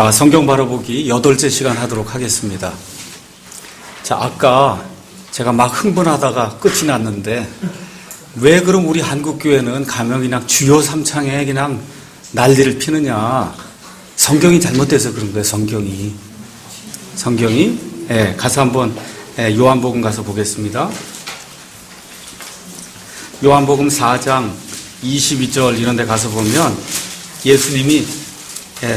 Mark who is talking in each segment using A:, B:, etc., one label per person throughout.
A: 성경 바라보기 8째 시간 하도록 하겠습니다. 자, 아까 제가 막 흥분하다가 끝이 났는데 왜 그럼 우리 한국교회는 가면 그냥 주요 3창에 그냥 난리를 피느냐. 성경이 잘못돼서 그런 거예요. 성경이. 가서 한번 요한복음 가서 보겠습니다. 요한복음 4장 22절 이런 데 가서 보면 예수님이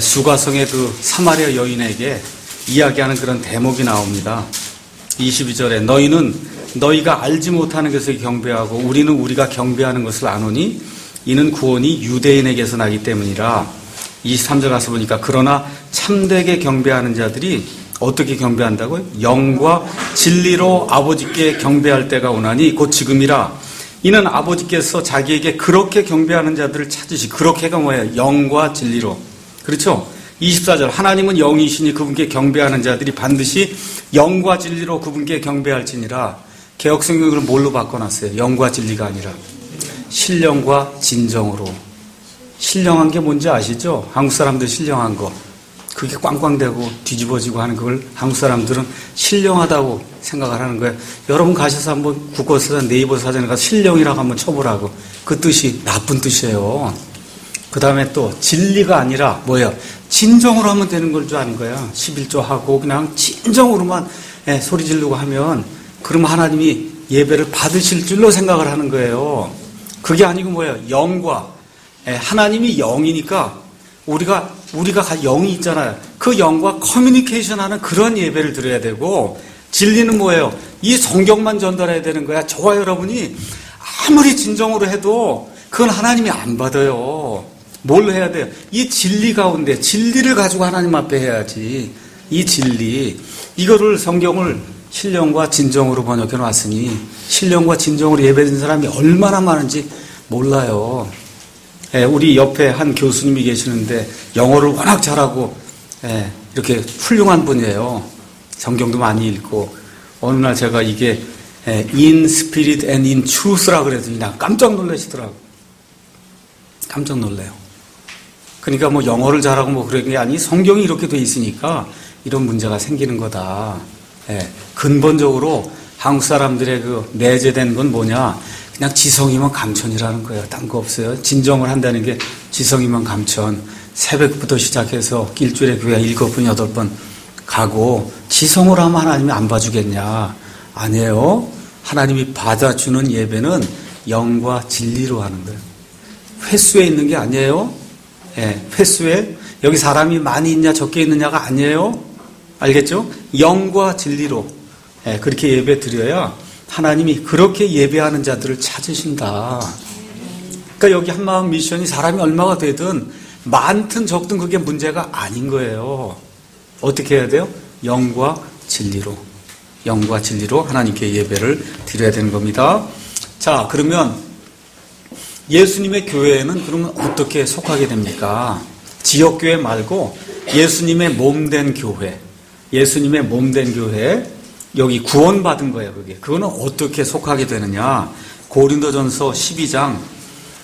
A: 수가성의 그 사마리아 여인에게 이야기하는 그런 대목이 나옵니다. 22절에 너희는 너희가 알지 못하는 것을 경배하고 우리는 우리가 경배하는 것을 아노니 이는 구원이 유대인에게서 나기 때문이라. 23절 가서 보니까 그러나 참되게 경배하는 자들이 어떻게 경배한다고요? 영과 진리로 아버지께 경배할 때가 오나니 곧 지금이라. 이는 아버지께서 자기에게 그렇게 경배하는 자들을 찾으시. 그렇게가 뭐예요? 영과 진리로. 그렇죠? 24절 하나님은 영이시니 그분께 경배하는 자들이 반드시 영과 진리로 그분께 경배할지니라. 개역성경을 뭘로 바꿔놨어요? 영과 진리가 아니라 신령과 진정으로. 신령한 게 뭔지 아시죠? 한국 사람들 신령한 거. 그게 꽝꽝대고 뒤집어지고 하는 그걸 한국 사람들은 신령하다고 생각을 하는 거예요. 여러분 가셔서 한번 국어사전, 네이버 사전에 가서 신령이라고 한번 쳐보라고. 그 뜻이 나쁜 뜻이에요. 그 다음에 또 진리가 아니라 뭐예요? 진정으로 하면 되는 걸 줄 아는 거야. 11조 하고 그냥 진정으로만 소리 지르고 하면 그러면 하나님이 예배를 받으실 줄로 생각을 하는 거예요. 그게 아니고 뭐예요? 영과 하나님이 영이니까 우리가 영이 있잖아요. 그 영과 커뮤니케이션하는 그런 예배를 드려야 되고, 진리는 뭐예요? 이 성경만 전달해야 되는 거야. 저와 여러분이 아무리 진정으로 해도 그건 하나님이 안 받아요. 뭘 해야 돼요? 이 진리 가운데 진리를 가지고 하나님 앞에 해야지. 이 진리, 이거를 성경을 신령과 진정으로 번역해 놨으니 신령과 진정으로 예배드린 사람이 얼마나 많은지 몰라요. 우리 옆에 한 교수님이 계시는데 영어를 워낙 잘하고 이렇게 훌륭한 분이에요. 성경도 많이 읽고. 어느 날 제가 이게 in spirit and in truth라 그랬더니 그냥 깜짝 놀라시더라고요. 깜짝 놀래요. 그러니까 뭐 영어를 잘하고 뭐 그런 게 아니, 성경이 이렇게 돼 있으니까 이런 문제가 생기는 거다. 근본적으로 한국 사람들의 그 내재된 건 뭐냐? 그냥 지성이면 감천이라는 거예요. 딴 거 없어요. 진정을 한다는 게 지성이면 감천. 새벽부터 시작해서 일주일에 교회 7번, 8번 가고 지성으로 하면 하나님이 안 봐주겠냐? 아니에요. 하나님이 받아주는 예배는 영과 진리로 하는 거예요. 횟수에 있는 게 아니에요. 횟수에 여기 사람이 많이 있냐 적게 있느냐가 아니에요. 알겠죠? 영과 진리로 그렇게 예배 드려야 하나님이 그렇게 예배하는 자들을 찾으신다. 그러니까 여기 한마음 미션이 사람이 얼마가 되든 많든 적든 그게 문제가 아닌 거예요. 어떻게 해야 돼요? 영과 진리로. 영과 진리로 하나님께 예배를 드려야 되는 겁니다. 자, 그러면 예수님의 교회에는 그러면 어떻게 속하게 됩니까? 지역교회 말고 예수님의 몸된 교회. 예수님의 몸된 교회. 여기 구원받은 거예요, 그게. 그거는 어떻게 속하게 되느냐. 고린도전서 12장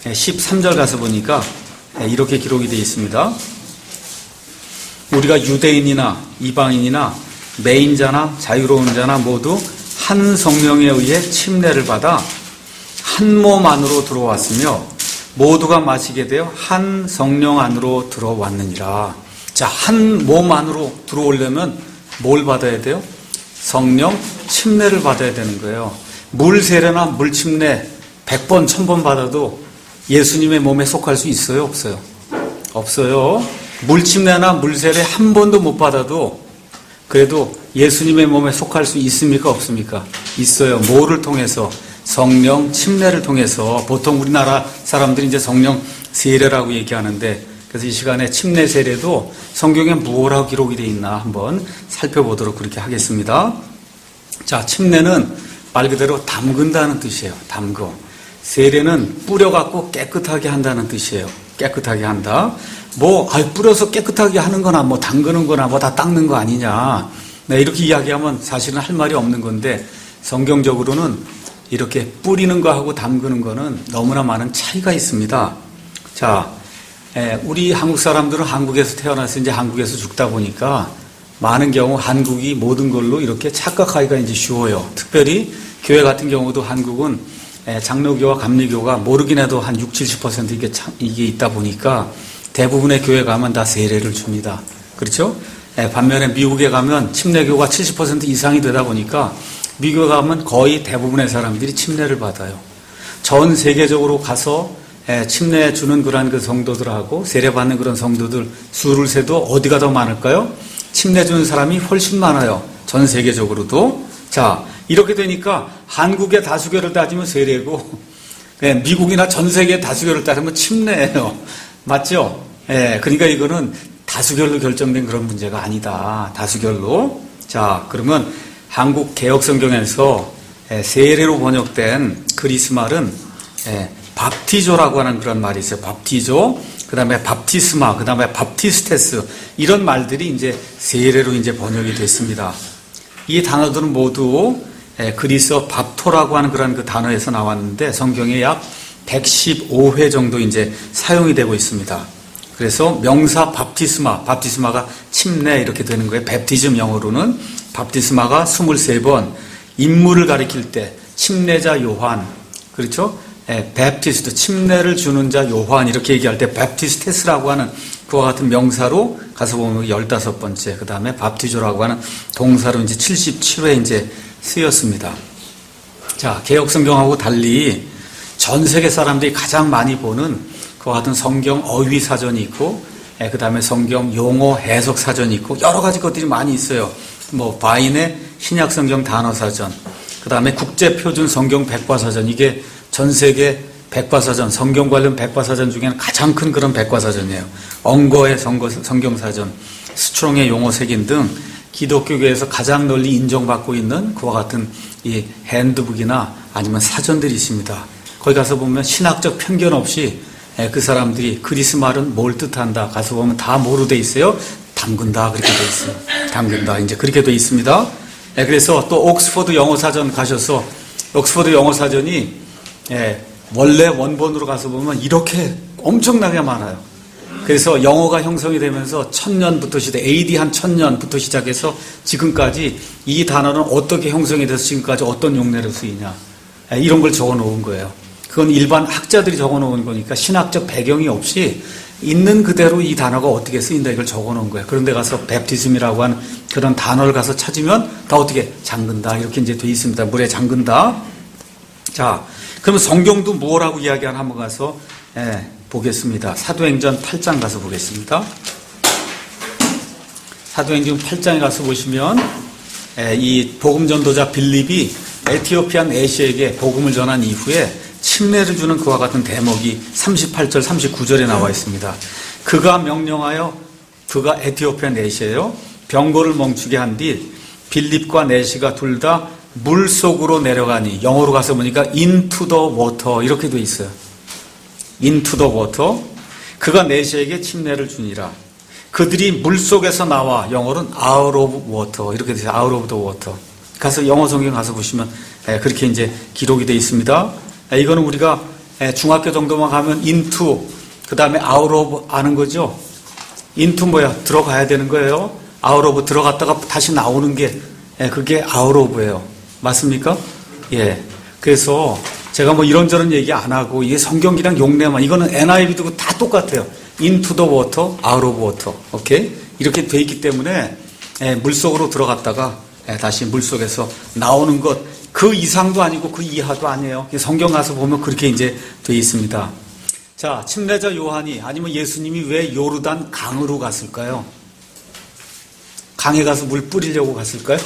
A: 13절 가서 보니까 이렇게 기록이 되어 있습니다. 우리가 유대인이나 이방인이나 매인자나 자유로운 자나 모두 한 성령에 의해 침례를 받아 한 몸 안으로 들어왔으며 모두가 마시게 되어 한 성령 안으로 들어왔느니라. 자, 한 몸 안으로 들어오려면 뭘 받아야 돼요? 성령 침례를 받아야 되는 거예요. 물 세례나 물 침례 100번, 1000번 받아도 예수님의 몸에 속할 수 있어요? 없어요? 없어요. 물 침례나 물 세례 한 번도 못 받아도 그래도 예수님의 몸에 속할 수 있습니까? 없습니까? 있어요. 뭐를 통해서? 성령 침례를 통해서. 보통 우리나라 사람들이 이제 성령 세례라고 얘기하는데, 그래서 이 시간에 침례 세례도 성경에 뭐라고 기록이 되어 있나 한번 살펴보도록 그렇게 하겠습니다. 자, 침례는 말 그대로 담근다는 뜻이에요. 담거. 세례는 뿌려갖고 깨끗하게 한다는 뜻이에요. 깨끗하게 한다. 뿌려서 깨끗하게 하는 거나 담그는 거나 다 닦는 거 아니냐. 이렇게 이야기하면 사실은 할 말이 없는 건데, 성경적으로는 이렇게 뿌리는 거하고 담그는 거는 너무나 많은 차이가 있습니다. 자, 우리 한국 사람들은 한국에서 태어나서 이제 한국에서 죽다 보니까 많은 경우 한국이 모든 걸로 이렇게 착각하기가 이제 쉬워요. 특별히 교회 같은 경우도 한국은 장로교와 감리교가 모르긴 해도 한 60, 70% 이게 있다 보니까 대부분의 교회 가면 다 세례를 줍니다. 그렇죠? 반면에 미국에 가면 침례교가 70% 이상이 되다 보니까 미국에 가면 거의 대부분의 사람들이 침례를 받아요. 전 세계적으로 가서 침례 주는 그런 그 성도들하고 세례 받는 그런 성도들 수를 세도 어디가 더 많을까요? 침례 주는 사람이 훨씬 많아요. 전 세계적으로도. 자, 이렇게 되니까 한국의 다수교를 따지면 세례고, 미국이나 전 세계의 다수교를 따지면 침례예요. 맞죠? 그러니까 이거는 다수결로 결정된 그런 문제가 아니다. 다수결로. 자, 그러면 한국 개혁성경에서 세례로 번역된 그리스 말은 밥티조라고 하는 그런 말이 있어요. 밥티조, 그 다음에 밥티스마, 그 다음에 밥티스테스, 이런 말들이 이제 세례로 이제 번역이 됐습니다. 이 단어들은 모두 그리스어 밥토라고 하는 그런 그 단어에서 나왔는데 성경에 약 115회 정도 이제 사용이 되고 있습니다. 그래서 명사 밥티스마, 밥티스마가 침례 이렇게 되는 거예요. 팹티즘 영어로는 밥티스마가 23번, 인물을 가리킬 때 침례자 요한, 그렇죠? 베프티스트, 침례를 주는 자 요한 이렇게 얘기할 때 베프티스테스라고 하는 그와 같은 명사로 가서 보면 15번째, 그 다음에 밥티조라고 하는 동사로 이제 77회 이제 쓰였습니다. 자, 개혁성경하고 달리 전 세계 사람들이 가장 많이 보는 그와 같은 성경 어휘 사전이 있고, 그 다음에 성경 용어 해석 사전이 있고, 여러 가지 것들이 많이 있어요. 뭐, 바인의 신약성경 단어사전, 그 다음에 국제표준 성경 백과사전, 이게 전 세계 백과사전, 성경 관련 백과사전 중에는 가장 큰 그런 백과사전이에요. 엉거의 성경사전, 스트롱의 용어색인 등 기독교계에서 가장 널리 인정받고 있는 그와 같은 이 핸드북이나 아니면 사전들이 있습니다. 거기 가서 보면 신학적 편견 없이 그 사람들이 그리스 말은 뭘 뜻한다 가서 보면 다 뭐로 돼 있어요? 담근다 그렇게 돼 있어요. 담근다 이제 그렇게 돼 있습니다. 그래서 또 옥스퍼드 영어사전 가셔서 옥스퍼드 영어사전이 원래 원본으로 가서 보면 이렇게 엄청나게 많아요. 그래서 영어가 형성이 되면서 1000년부터 시대, AD 한 1000년부터 시작해서 지금까지 이 단어는 어떻게 형성이 돼서 지금까지 어떤 용례로 쓰이냐 이런 걸 적어 놓은 거예요. 그건 일반 학자들이 적어 놓은 거니까 신학적 배경이 없이 있는 그대로 이 단어가 어떻게 쓰인다 이걸 적어 놓은 거예요. 그런데 가서 베프티즘이라고 하는 그런 단어를 가서 찾으면 다 어떻게 잠근다 이렇게 이제 돼 있습니다. 물에 잠근다. 자, 그러면 성경도 뭐라고 이야기하나 한번 가서 보겠습니다. 사도행전 8장 가서 보겠습니다. 사도행전 8장에 가서 보시면 이 복음 전도자 빌립이 에티오피아 내시에게 복음을 전한 이후에 침례를 주는 그와 같은 대목이 38절 39절에 나와 있습니다. 그가 명령하여, 그가 에티오피아 내시예요, 병거를 멈추게 한 뒤 빌립과 내시가 둘 다 물 속으로 내려가니, 영어로 가서 보니까 into the water 이렇게 돼 있어요. into the water. 그가 내시에게 침례를 주니라. 그들이 물 속에서 나와, 영어로는 out of water 이렇게 돼서 out of the water. 가서 영어 성경 가서 보시면 그렇게 이제 기록이 돼 있습니다. 이거는 우리가 중학교 정도만 가면 into, 그 다음에 out of 아는 거죠. into 뭐야? 들어가야 되는 거예요. out of 들어갔다가 다시 나오는 게 그게 out of예요. 맞습니까? 예. 그래서 제가 뭐 이런저런 얘기 안 하고 이게 성경기랑 용례만, 이거는 NIV도 다 똑같아요. into the water, out of water. 오케이? 이렇게 돼 있기 때문에 물속으로 들어갔다가 다시 물속에서 나오는 것, 그 이상도 아니고 그 이하도 아니에요. 성경 가서 보면 그렇게 이제 돼 있습니다. 자, 침례자 요한이 아니면 예수님이 왜 요르단 강으로 갔을까요? 강에 가서 물 뿌리려고 갔을까요?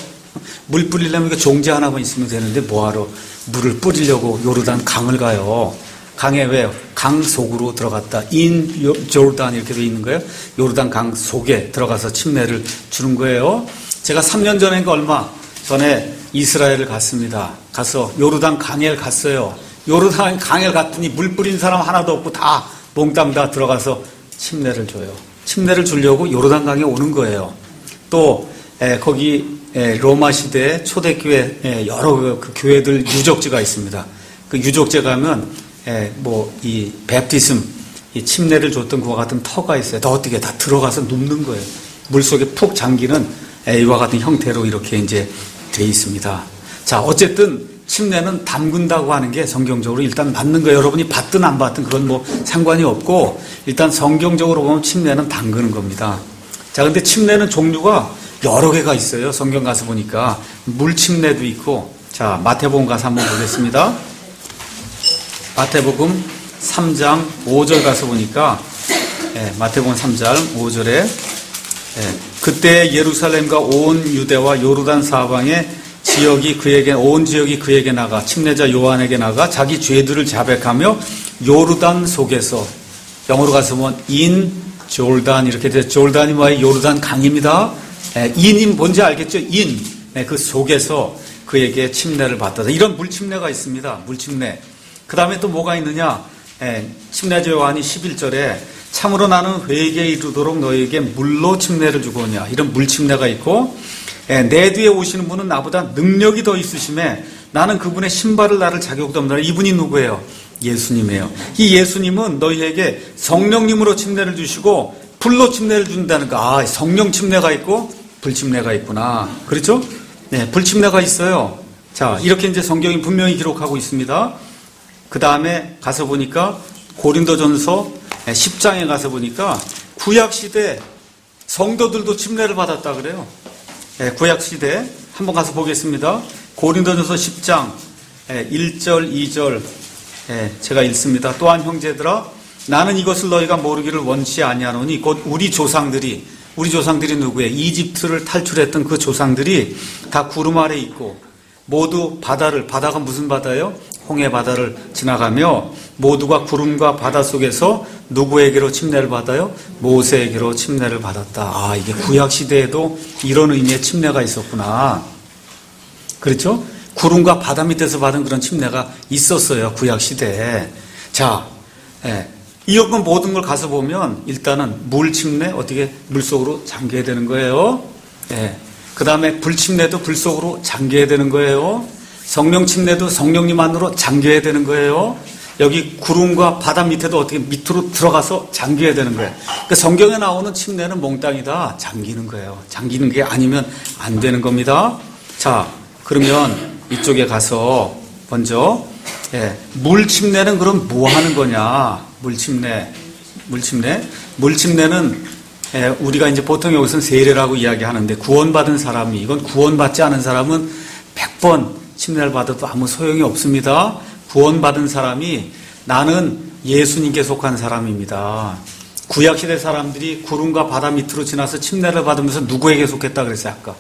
A: 물 뿌리려면 이거 종지 하나만 있으면 되는데 뭐하러 물을 뿌리려고 요르단 강을 가요? 강에 왜? 강 속으로 들어갔다. in Jordan 이렇게 돼 있는 거예요. 요르단 강 속에 들어가서 침례를 주는 거예요. 제가 3년 전인가 얼마 전에 이스라엘을 갔습니다. 가서 요르단 강에 갔어요. 요르단 강에 갔더니 물 뿌린 사람 하나도 없고 다 몽땅 다 들어가서 침례를 줘요. 침례를 주려고 요르단 강에 오는 거예요. 또 거기 로마 시대 초대교회 여러 그 교회들 유적지가 있습니다. 그 유적지 가면 뭐 이 베프티즘 이 침례를 줬던 그와 같은 터가 있어요. 더 어떻게 다 들어가서 눕는 거예요. 물속에 푹 잠기는 이와 같은 형태로 이렇게 이제 돼 있습니다. 자, 어쨌든 침례는 담근다고 하는 게 성경적으로 일단 맞는 거예요. 여러분이 받든 안 받든 그건 뭐 상관이 없고 일단 성경적으로 보면 침례는 담그는 겁니다. 자, 근데 침례는 종류가 여러 개가 있어요. 성경 가서 보니까 물 침례도 있고. 자, 마태복음 가서 한번 보겠습니다. 마태복음 3장 5절 가서 보니까 마태복음 3장 5절에 그때 예루살렘과 온 유대와 요르단 사방의 지역이 그에게 온 지역이 그에게 나가 침례자 요한에게 나가 자기 죄들을 자백하며 요르단 속에서 영어로 가서 보면 인 졸단 이렇게 돼. 졸단이 뭐예요? 요르단 강입니다. 인이 뭔지 알겠죠? 인. 그 속에서 그에게 침례를 받았다. 이런 물침례가 있습니다. 물침례. 그 다음에 또 뭐가 있느냐? 침례자 요한이 11절에 참으로 나는 회개에 이르도록 너에게 물로 침례를 주고냐. 이런 물침례가 있고 내 뒤에 오시는 분은 나보다 능력이 더 있으심에 나는 그분의 신발을 나를 자격도 없노라. 이분이 누구예요? 예수님이에요. 이 예수님은 너희에게 성령님으로 침례를 주시고 불로 침례를 준다는 거. 아, 성령 침례가 있고 불침례가 있구나. 그렇죠? 네, 불침례가 있어요. 자, 이렇게 이제 성경이 분명히 기록하고 있습니다. 그 다음에 가서 보니까 고린도전서 10장에 가서 보니까 구약시대 성도들도 침례를 받았다 그래요. 구약시대 한번 가서 보겠습니다. 고린도전서 10장 1절 2절 제가 읽습니다. 또한 형제들아 나는 이것을 너희가 모르기를 원치 아니하노니 곧 우리 조상들이 누구예요? 이집트를 탈출했던 그 조상들이 다 구름 아래 있고 모두 바다가 무슨 바다예요? 홍해 바다를 지나가며 모두가 구름과 바다 속에서 누구에게로 침례를 받아요? 모세에게로 침례를 받았다. 아, 이게 구약 시대에도 이런 의미의 침례가 있었구나. 그렇죠? 구름과 바다 밑에서 받은 그런 침례가 있었어요. 구약 시대에. 자, 이런 모든 걸 가서 보면 일단은 물 침례 어떻게 물속으로 잠겨야 되는 거예요. 그 다음에 불 침례도 불 속으로 잠겨야 되는 거예요. 성령 침례도 성령님 안으로 잠겨야 되는 거예요. 여기 구름과 바다 밑에도 어떻게 밑으로 들어가서 잠겨야 되는 거예요. 그러니까 성경에 나오는 침례는 몽땅이다 잠기는 거예요. 잠기는 게 아니면 안 되는 겁니다. 자, 그러면 이쪽에 가서 먼저 물 침례는 그럼 뭐 하는 거냐? 물침례는 우리가 이제 보통 여기서는 세례라고 이야기하는데 구원받은 사람이 이건 구원받지 않은 사람은 100번 침례를 받아도 아무 소용이 없습니다. 구원받은 사람이 나는 예수님께 속한 사람입니다. 구약시대 사람들이 구름과 바다 밑으로 지나서 침례를 받으면서 누구에게 속했다 그랬어요? 아까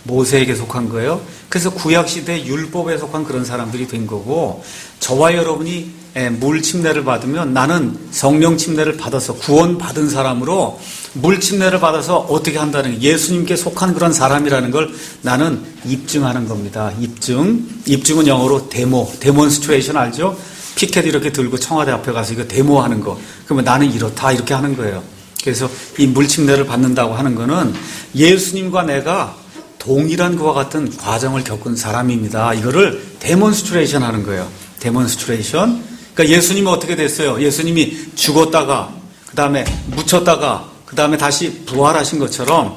A: 모세에게 속한 거예요. 그래서 구약시대 율법에 속한 그런 사람들이 된 거고 저와 여러분이 물 침례를 받으면 나는 성령 침례를 받아서 구원받은 사람으로 물 침례를 받아서 어떻게 한다는 게 예수님께 속한 그런 사람이라는 걸 나는 입증하는 겁니다. 입증은 영어로 데몬스트레이션 알죠? 피켓 이렇게 들고 청와대 앞에 가서 이거 데모하는 거. 그러면 나는 이렇다 이렇게 하는 거예요. 그래서 이 물 침례를 받는다고 하는 거는 예수님과 내가 동일한 그와 같은 과정을 겪은 사람입니다. 이거를 데몬스트레이션 하는 거예요. 데몬스트레이션. 그러니까 예수님은 어떻게 됐어요? 예수님이 죽었다가 그 다음에 묻혔다가 그 다음에 다시 부활하신 것처럼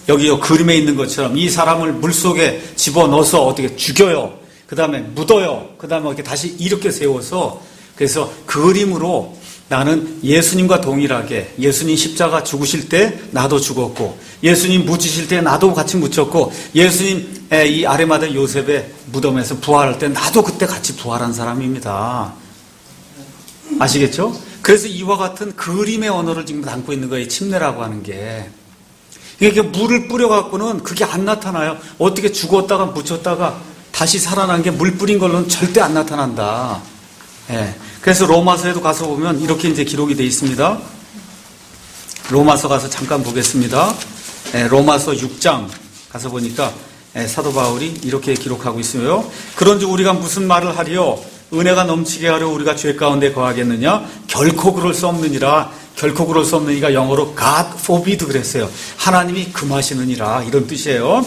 A: 여기 그림에 있는 것처럼 이 사람을 물속에 집어넣어서 어떻게 죽여요. 그 다음에 묻어요. 그 다음에 이렇게 다시 이렇게 세워서 그래서 그림으로 나는 예수님과 동일하게 예수님 십자가 죽으실 때 나도 죽었고 예수님 묻히실 때 나도 같이 묻혔고 예수님 이 아레마다 요셉의 무덤에서 부활할 때 나도 그때 같이 부활한 사람입니다. 아시겠죠? 그래서 이와 같은 그림의 언어를 지금 담고 있는 거예요. 침례라고 하는 게. 이게 물을 뿌려갖고는 그게 안 나타나요. 어떻게 죽었다가 묻혔다가 다시 살아난 게 물 뿌린 걸로는 절대 안 나타난다. 그래서 로마서에도 가서 보면 이렇게 이제 기록이 되어 있습니다. 로마서 가서 잠깐 보겠습니다. 로마서 6장 가서 보니까 사도 바울이 이렇게 기록하고 있어요. 그런즉 우리가 무슨 말을 하리요? 은혜가 넘치게 하려 우리가 죄 가운데 거하겠느냐? 결코 그럴 수 없느니라. 결코 그럴 수 없느니가 영어로 God forbid 그랬어요. 하나님이 금하시느니라 이런 뜻이에요.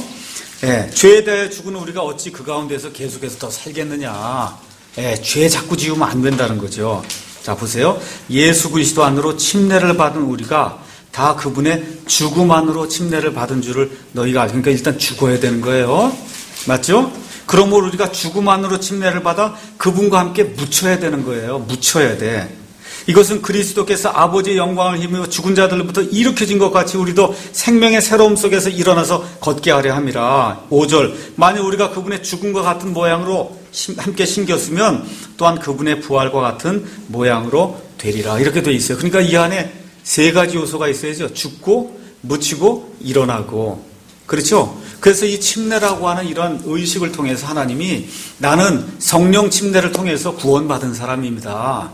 A: 죄에 대해 죽은 우리가 어찌 그 가운데서 계속해서 더 살겠느냐? 죄 자꾸 지우면 안 된다는 거죠. 자, 보세요. 예수 그리스도 안으로 침례를 받은 우리가 다 그분의 죽음 안으로 침례를 받은 줄을 너희가 알고, 그러니까 일단 죽어야 되는 거예요. 맞죠? 그러므로 우리가 죽음 안으로 침례를 받아 그분과 함께 묻혀야 되는 거예요. 묻혀야 돼. 이것은 그리스도께서 아버지의 영광을 힘입어 죽은 자들로부터 일으켜진 것 같이 우리도 생명의 새로움 속에서 일어나서 걷게 하려 함이라. 5절, 만일 우리가 그분의 죽음과 같은 모양으로 함께 신겼으면 또한 그분의 부활과 같은 모양으로 되리라. 이렇게 돼 있어요. 그러니까 이 안에 세 가지 요소가 있어야죠. 죽고, 묻히고, 일어나고. 그렇죠? 그래서 이 침례라고 하는 이런 의식을 통해서 하나님이 나는 성령 침례를 통해서 구원받은 사람입니다.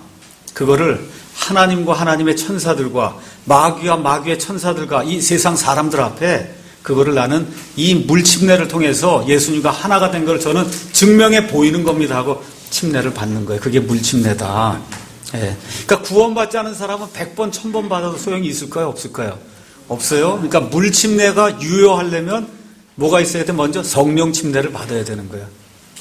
A: 그거를 하나님과 하나님의 천사들과 마귀와 마귀의 천사들과 이 세상 사람들 앞에 그거를 나는 이 물침례를 통해서 예수님과 하나가 된 걸 저는 증명해 보이는 겁니다 하고 침례를 받는 거예요. 그게 물침례다. 예. 그러니까 구원받지 않은 사람은 100번, 1000번 받아도 소용이 있을까요? 없을까요? 없어요. 그러니까 물침례가 유효하려면 뭐가 있어야 돼? 먼저 성령 침례를 받아야 되는 거예요.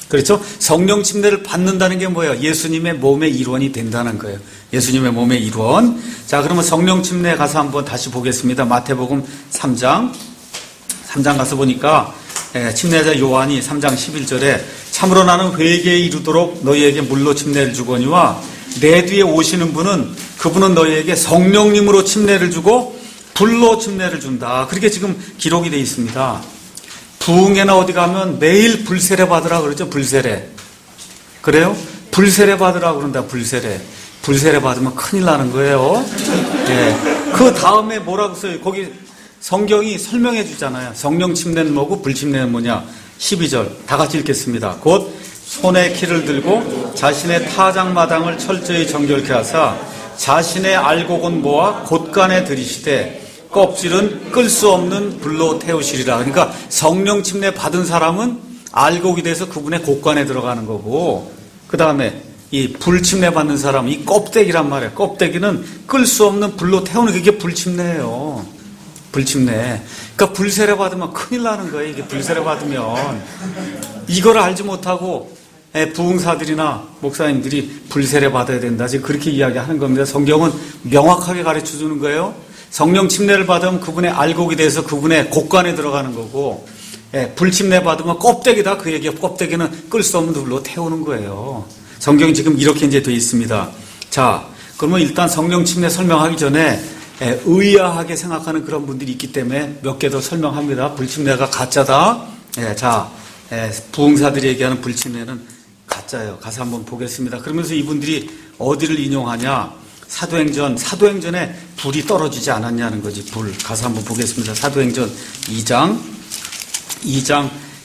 A: 그렇죠? 성령 침례를 받는다는 게 뭐예요? 예수님의 몸의 일원이 된다는 거예요. 예수님의 몸의 일원. 자, 그러면 성령 침례 가서 한번 다시 보겠습니다. 마태복음 3장 가서 보니까 침례자 요한이 3장 11절에 참으로 나는 회개에 이르도록 너희에게 물로 침례를 주거니와 내 뒤에 오시는 분은 그분은 너희에게 성령님으로 침례를 주고 불로 침례를 준다. 그렇게 지금 기록이 되어 있습니다. 부흥회나 어디 가면 매일 불세례 받으라 그러죠. 불세례. 그래요? 불세례 받으라 그런다. 불세례. 불세례 받으면 큰일 나는 거예요. 예. 그 다음에 뭐라고 써요? 거기 성경이 설명해 주잖아요. 성령 침례는 뭐고 불침례는 뭐냐. 12절 다 같이 읽겠습니다. 곧 손에 키를 들고 자신의 타작마당을 철저히 정결케 하사 자신의 알곡은 모아 곳간에 들이시되 껍질은 끌 수 없는 불로 태우시리라. 그러니까 성령 침례 받은 사람은 알곡이 돼서 그분의 곳간에 들어가는 거고, 그 다음에 이 불 침례 받는 사람은 이 껍데기란 말이에요. 껍데기는 끌 수 없는 불로 태우는 게 불침례예요. 불침례. 그러니까 불세례 받으면 큰일 나는 거예요. 이게 불세례 받으면 이걸 알지 못하고 부흥사들이나 목사님들이 불세례 받아야 된다. 지금 그렇게 이야기하는 겁니다. 성경은 명확하게 가르쳐 주는 거예요. 성령 침례를 받으면 그분의 알곡이 돼서 그분의 곳간에 들어가는 거고, 불침례 받으면 껍데기다. 그 얘기가 껍데기는 끌 수 없는 불로 태우는 거예요. 성경이 지금 이렇게 이제 되어 있습니다. 자, 그러면 일단 성령 침례 설명하기 전에 의아하게 생각하는 그런 분들이 있기 때문에 몇 개 더 설명합니다. 불침례가 가짜다. 자, 부흥사들이 얘기하는 불침례는 가짜예요. 가서 한번 보겠습니다. 그러면서 이분들이 어디를 인용하냐? 사도행전에 불이 떨어지지 않았냐는 거지. 불. 가서 한번 보겠습니다. 사도행전 2장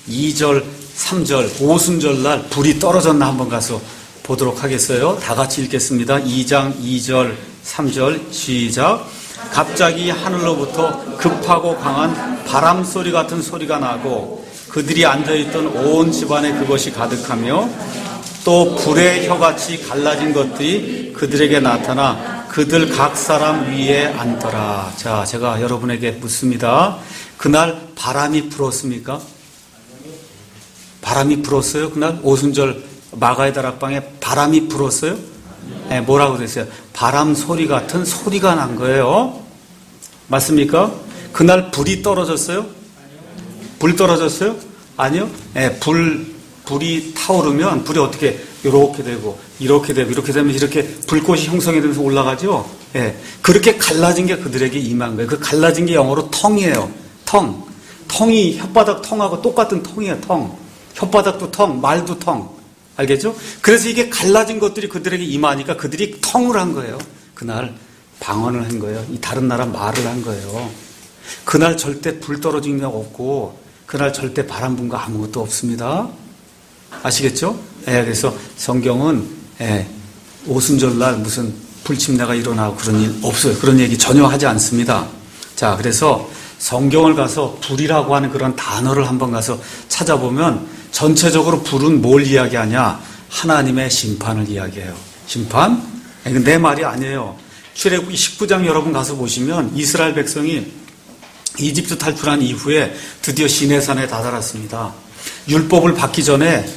A: 2절 3절 오순절 날 불이 떨어졌나 한번 가서 보도록 하겠어요. 다 같이 읽겠습니다. 2장 2절 3절 시작. 갑자기 하늘로부터 급하고 강한 바람 소리 같은 소리가 나고 그들이 앉아있던 온 집안에 그것이 가득하며 또 불의 혀같이 갈라진 것들이 그들에게 나타나 그들 각 사람 위에 앉더라. 자, 제가 여러분에게 묻습니다. 그날 바람이 불었습니까? 바람이 불었어요? 그날 오순절 마가의 다락방에 바람이 불었어요? 네, 뭐라고 그랬어요? 바람 소리 같은 소리가 난 거예요. 맞습니까? 그날 불이 떨어졌어요? 불 떨어졌어요? 아니요. 네, 불이 타오르면 불이 어떻게 이렇게 되고 이렇게 되고 이렇게 되면 이렇게 불꽃이 형성이 되면서 올라가죠. 예, 그렇게 갈라진 게 그들에게 임한 거예요. 그 갈라진 게 영어로 텅이에요. 텅이 혓바닥 텅하고 똑같은 텅이에요. 텅. 혓바닥도 텅, 말도 텅. 알겠죠? 그래서 이게 갈라진 것들이 그들에게 임하니까 그들이 텅을 한 거예요. 그날 방언을 한 거예요. 이 다른 나라 말을 한 거예요. 그날 절대 불 떨어진 게 없고 그날 절대 바람 분 거 아무것도 없습니다. 아시겠죠? 그래서 성경은 오순절날 무슨 불침례가 일어나고 그런 일 없어요. 그런 얘기 전혀 하지 않습니다. 자, 그래서 성경을 가서 불이라고 하는 그런 단어를 한번 가서 찾아보면 전체적으로 불은 뭘 이야기하냐? 하나님의 심판을 이야기해요. 심판? 내 말이 아니에요. 출애굽기 19장 여러분 가서 보시면 이스라엘 백성이 이집트 탈출한 이후에 드디어 시내산에 다다랐습니다. 율법을 받기 전에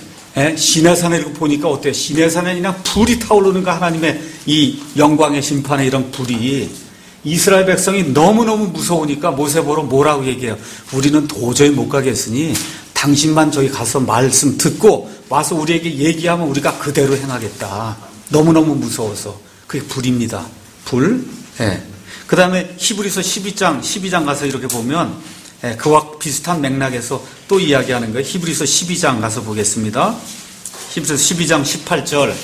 A: 시내산에 보니까 어때요? 시내산에 그냥 불이 타오르는 거 하나님의 이 영광의 심판의 이런 불이 이스라엘 백성이 너무너무 무서우니까 모세 보러 뭐라고 얘기해요? 우리는 도저히 못 가겠으니 당신만 저기 가서 말씀 듣고 와서 우리에게 얘기하면 우리가 그대로 행하겠다. 너무너무 무서워서. 그게 불입니다. 불. 예. 그 다음에 히브리서 12장 가서 이렇게 보면 그와 비슷한 맥락에서 또 이야기하는 거예요. 히브리서 12장 가서 보겠습니다. 히브리서 12장 18절.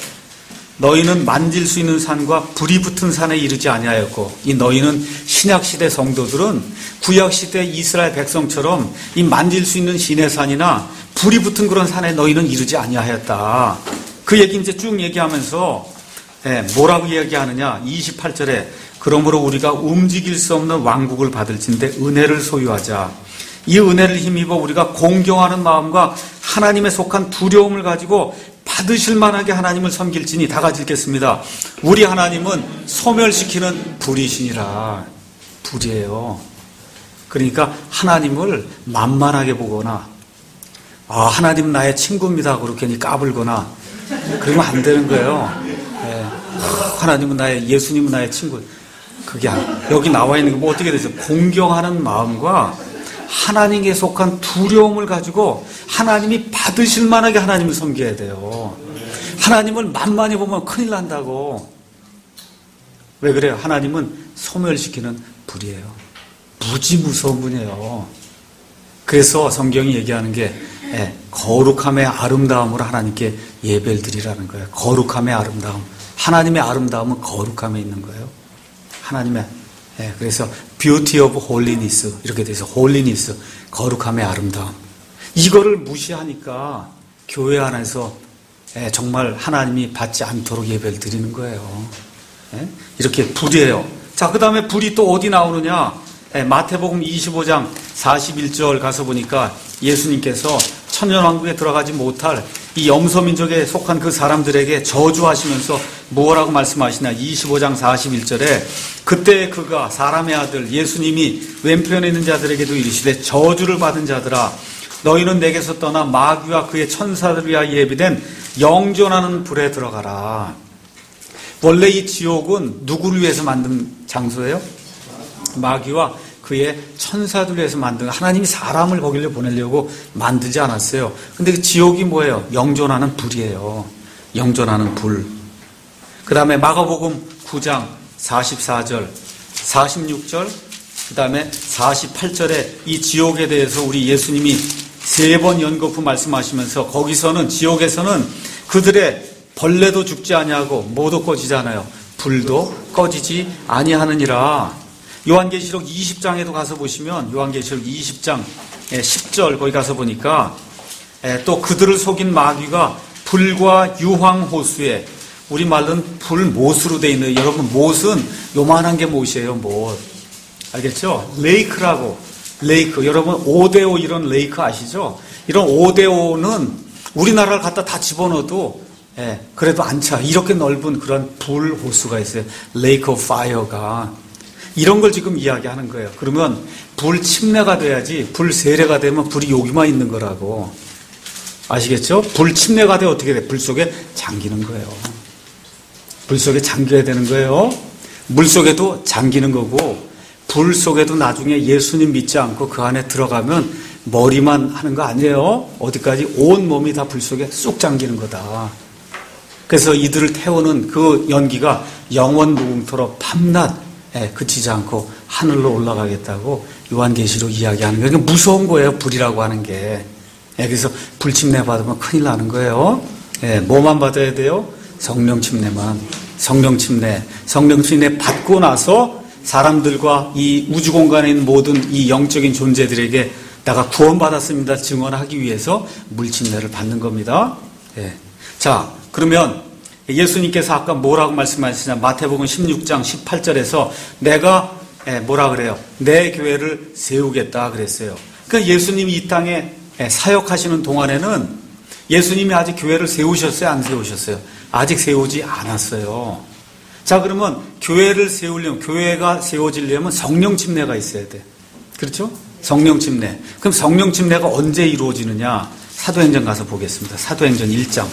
A: 너희는 만질 수 있는 산과 불이 붙은 산에 이르지 아니하였고, 이 너희는 신약시대 성도들은 구약시대 이스라엘 백성처럼 이 만질 수 있는 시내산이나 불이 붙은 그런 산에 너희는 이르지 아니하였다. 그 얘기 이제 쭉 얘기하면서 뭐라고 이야기하느냐. 28절에 그러므로 우리가 움직일 수 없는 왕국을 받을진대 은혜를 소유하자. 이 은혜를 힘입어 우리가 공경하는 마음과 하나님에 속한 두려움을 가지고 받으실 만하게 하나님을 섬길지니 다 같이 읽겠습니다. 우리 하나님은 소멸시키는 불이시니라. 불이에요. 그러니까 하나님을 만만하게 보거나 하나님 나의 친구입니다 그렇게 괜히 까불거나 그러면 안 되는 거예요. 하나님은 예수님은 나의 친구. 그게 여기 나와 있는 게 뭐 어떻게 되죠? 공경하는 마음과 하나님께 속한 두려움을 가지고 하나님이 받으실 만하게 하나님을 섬겨야 돼요. 하나님을 만만히 보면 큰일 난다고. 왜 그래요? 하나님은 소멸시키는 불이에요. 무지 무서운 분이에요. 그래서 성경이 얘기하는 게 거룩함의 아름다움으로 하나님께 예배를 드리라는 거예요. 거룩함의 아름다움. 하나님의 아름다움은 거룩함에 있는 거예요. 하나님의 그래서 beauty of holiness 이렇게 돼서 holiness 거룩함의 아름다움. 이거를 무시하니까 교회 안에서 정말 하나님이 받지 않도록 예배를 드리는 거예요. 이렇게 불이에요. 자, 그 다음에 불이 또 어디 나오느냐? 마태복음 25장 41절 가서 보니까 예수님께서 천년왕국에 들어가지 못할 이 염소민족에 속한 그 사람들에게 저주하시면서 뭐라고 말씀하시냐. 25장 41절에 그때 그가 사람의 아들 예수님이 왼편에 있는 자들에게도 이르시되 저주를 받은 자들아 너희는 내게서 떠나 마귀와 그의 천사들을 위하여 예비된 영존하는 불에 들어가라. 원래 이 지옥은 누구를 위해서 만든 장소예요? 마귀와 그의 천사들을 위해서 만든, 하나님이 사람을 거기를 보내려고 만들지 않았어요. 근데 그 지옥이 뭐예요? 영존하는 불이에요. 영존하는 불. 그 다음에 마가복음 9장 44절, 46절, 그 다음에 48절에 이 지옥에 대해서 우리 예수님이 3번 연거푸 말씀하시면서 거기서는 지옥에서는 그들의 벌레도 죽지 아니하고 뭐도 꺼지잖아요. 불도 꺼지지 아니하느니라. 요한계시록 20장에도 가서 보시면 요한계시록 20장 10절 거기 가서 보니까 또 그들을 속인 마귀가 불과 유황호수에, 우리말로는 불못으로 되어 있는, 여러분 못은 요만한 게 못이에요. 못. 알겠죠? 레이크라고. 레이크. 여러분 5대5 이런 레이크 아시죠? 이런 5대5는 우리나라를 갖다 다 집어넣어도 그래도 안 차. 이렇게 넓은 그런 불호수가 있어요. 레이크 오브 파이어가. 이런 걸 지금 이야기하는 거예요. 그러면 불 침례가 돼야지, 불 세례가 되면 불이 여기만 있는 거라고. 아시겠죠? 불 침례가 돼 어떻게 돼? 불 속에 잠기는 거예요. 불 속에 잠겨야 되는 거예요. 물 속에도 잠기는 거고, 불 속에도 나중에 예수님 믿지 않고 그 안에 들어가면 머리만 하는 거 아니에요. 어디까지? 온 몸이 다 불 속에 쑥 잠기는 거다. 그래서 이들을 태우는 그 연기가 영원 무궁토록 밤낮 그치지 않고 하늘로 올라가겠다고 요한계시록 이야기하는 거예요. 무서운 거예요. 불이라고 하는 게. 그래서 불침례 받으면 큰일 나는 거예요. 뭐만 받아야 돼요? 성령 침례만. 성령 침례 받고 나서 사람들과 이 우주 공간에 있는 모든 이 영적인 존재들에게 내가 구원받았습니다 증언하기 위해서 물침례를 받는 겁니다. 자, 그러면 예수님께서 아까 뭐라고 말씀하시냐? 마태복음 16장 18절에서 내가 뭐라 그래요? 내 교회를 세우겠다 그랬어요. 그러니까 예수님이 이 땅에 사역하시는 동안에는 예수님이 아직 교회를 세우셨어요? 안 세우셨어요? 아직 세우지 않았어요. 자, 그러면 교회를 세우려면, 교회가 세워지려면 성령 침례가 있어야 돼. 그렇죠? 성령 침례. 그럼 성령 침례가 언제 이루어지느냐? 사도행전 가서 보겠습니다. 사도행전 1장.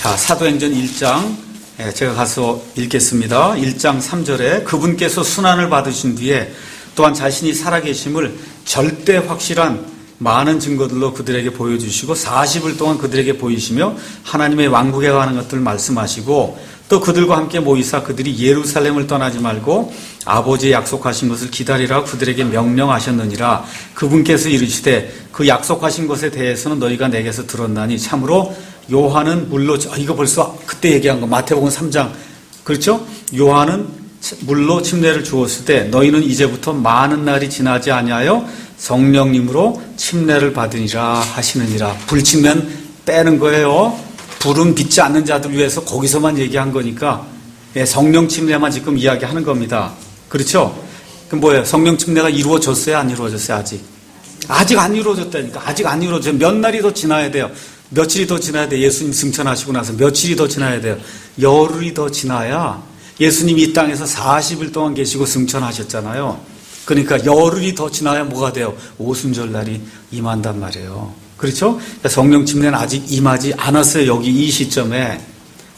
A: 자, 사도행전 1장 제가 가서 읽겠습니다. 1장 3절에 그분께서 순환을 받으신 뒤에 또한 자신이 살아계심을 절대 확실한 많은 증거들로 그들에게 보여주시고 40일 동안 그들에게 보이시며 하나님의 왕국에 관한 것들을 말씀하시고 또 그들과 함께 모이사 그들이 예루살렘을 떠나지 말고 아버지의 약속하신 것을 기다리라고 그들에게 명령하셨느니라. 그분께서 이르시되 그 약속하신 것에 대해서는 너희가 내게서 들었나니 참으로 요한은 물로 이거 벌써 그때 얘기한 거 마태복음 3장 그렇죠? 요한은 물로 침례를 주었을 때 너희는 이제부터 많은 날이 지나지 아니하여 성령님으로 침례를 받으니라 하시느니라. 불침면 빼는 거예요. 불은 믿지 않는 자들 위해서 거기서만 얘기한 거니까 성령 침례만 지금 이야기하는 겁니다. 그렇죠? 그럼 뭐예요? 성령 침례가 이루어졌어요? 안 이루어졌어요? 아직 안 이루어졌다니까. 아직 안 이루어졌어요. 몇 날이 더 지나야 돼요. 며칠이 더 지나야 돼요. 예수님 승천하시고 나서 며칠이 더 지나야 돼요. 열흘이 더 지나야 예수님이 이 땅에서 40일 동안 계시고 승천하셨잖아요. 그러니까 열흘이 더 지나야 뭐가 돼요? 오순절 날이 임한단 말이에요. 그렇죠? 그러니까 성령 침례는 아직 임하지 않았어요. 여기 이 시점에.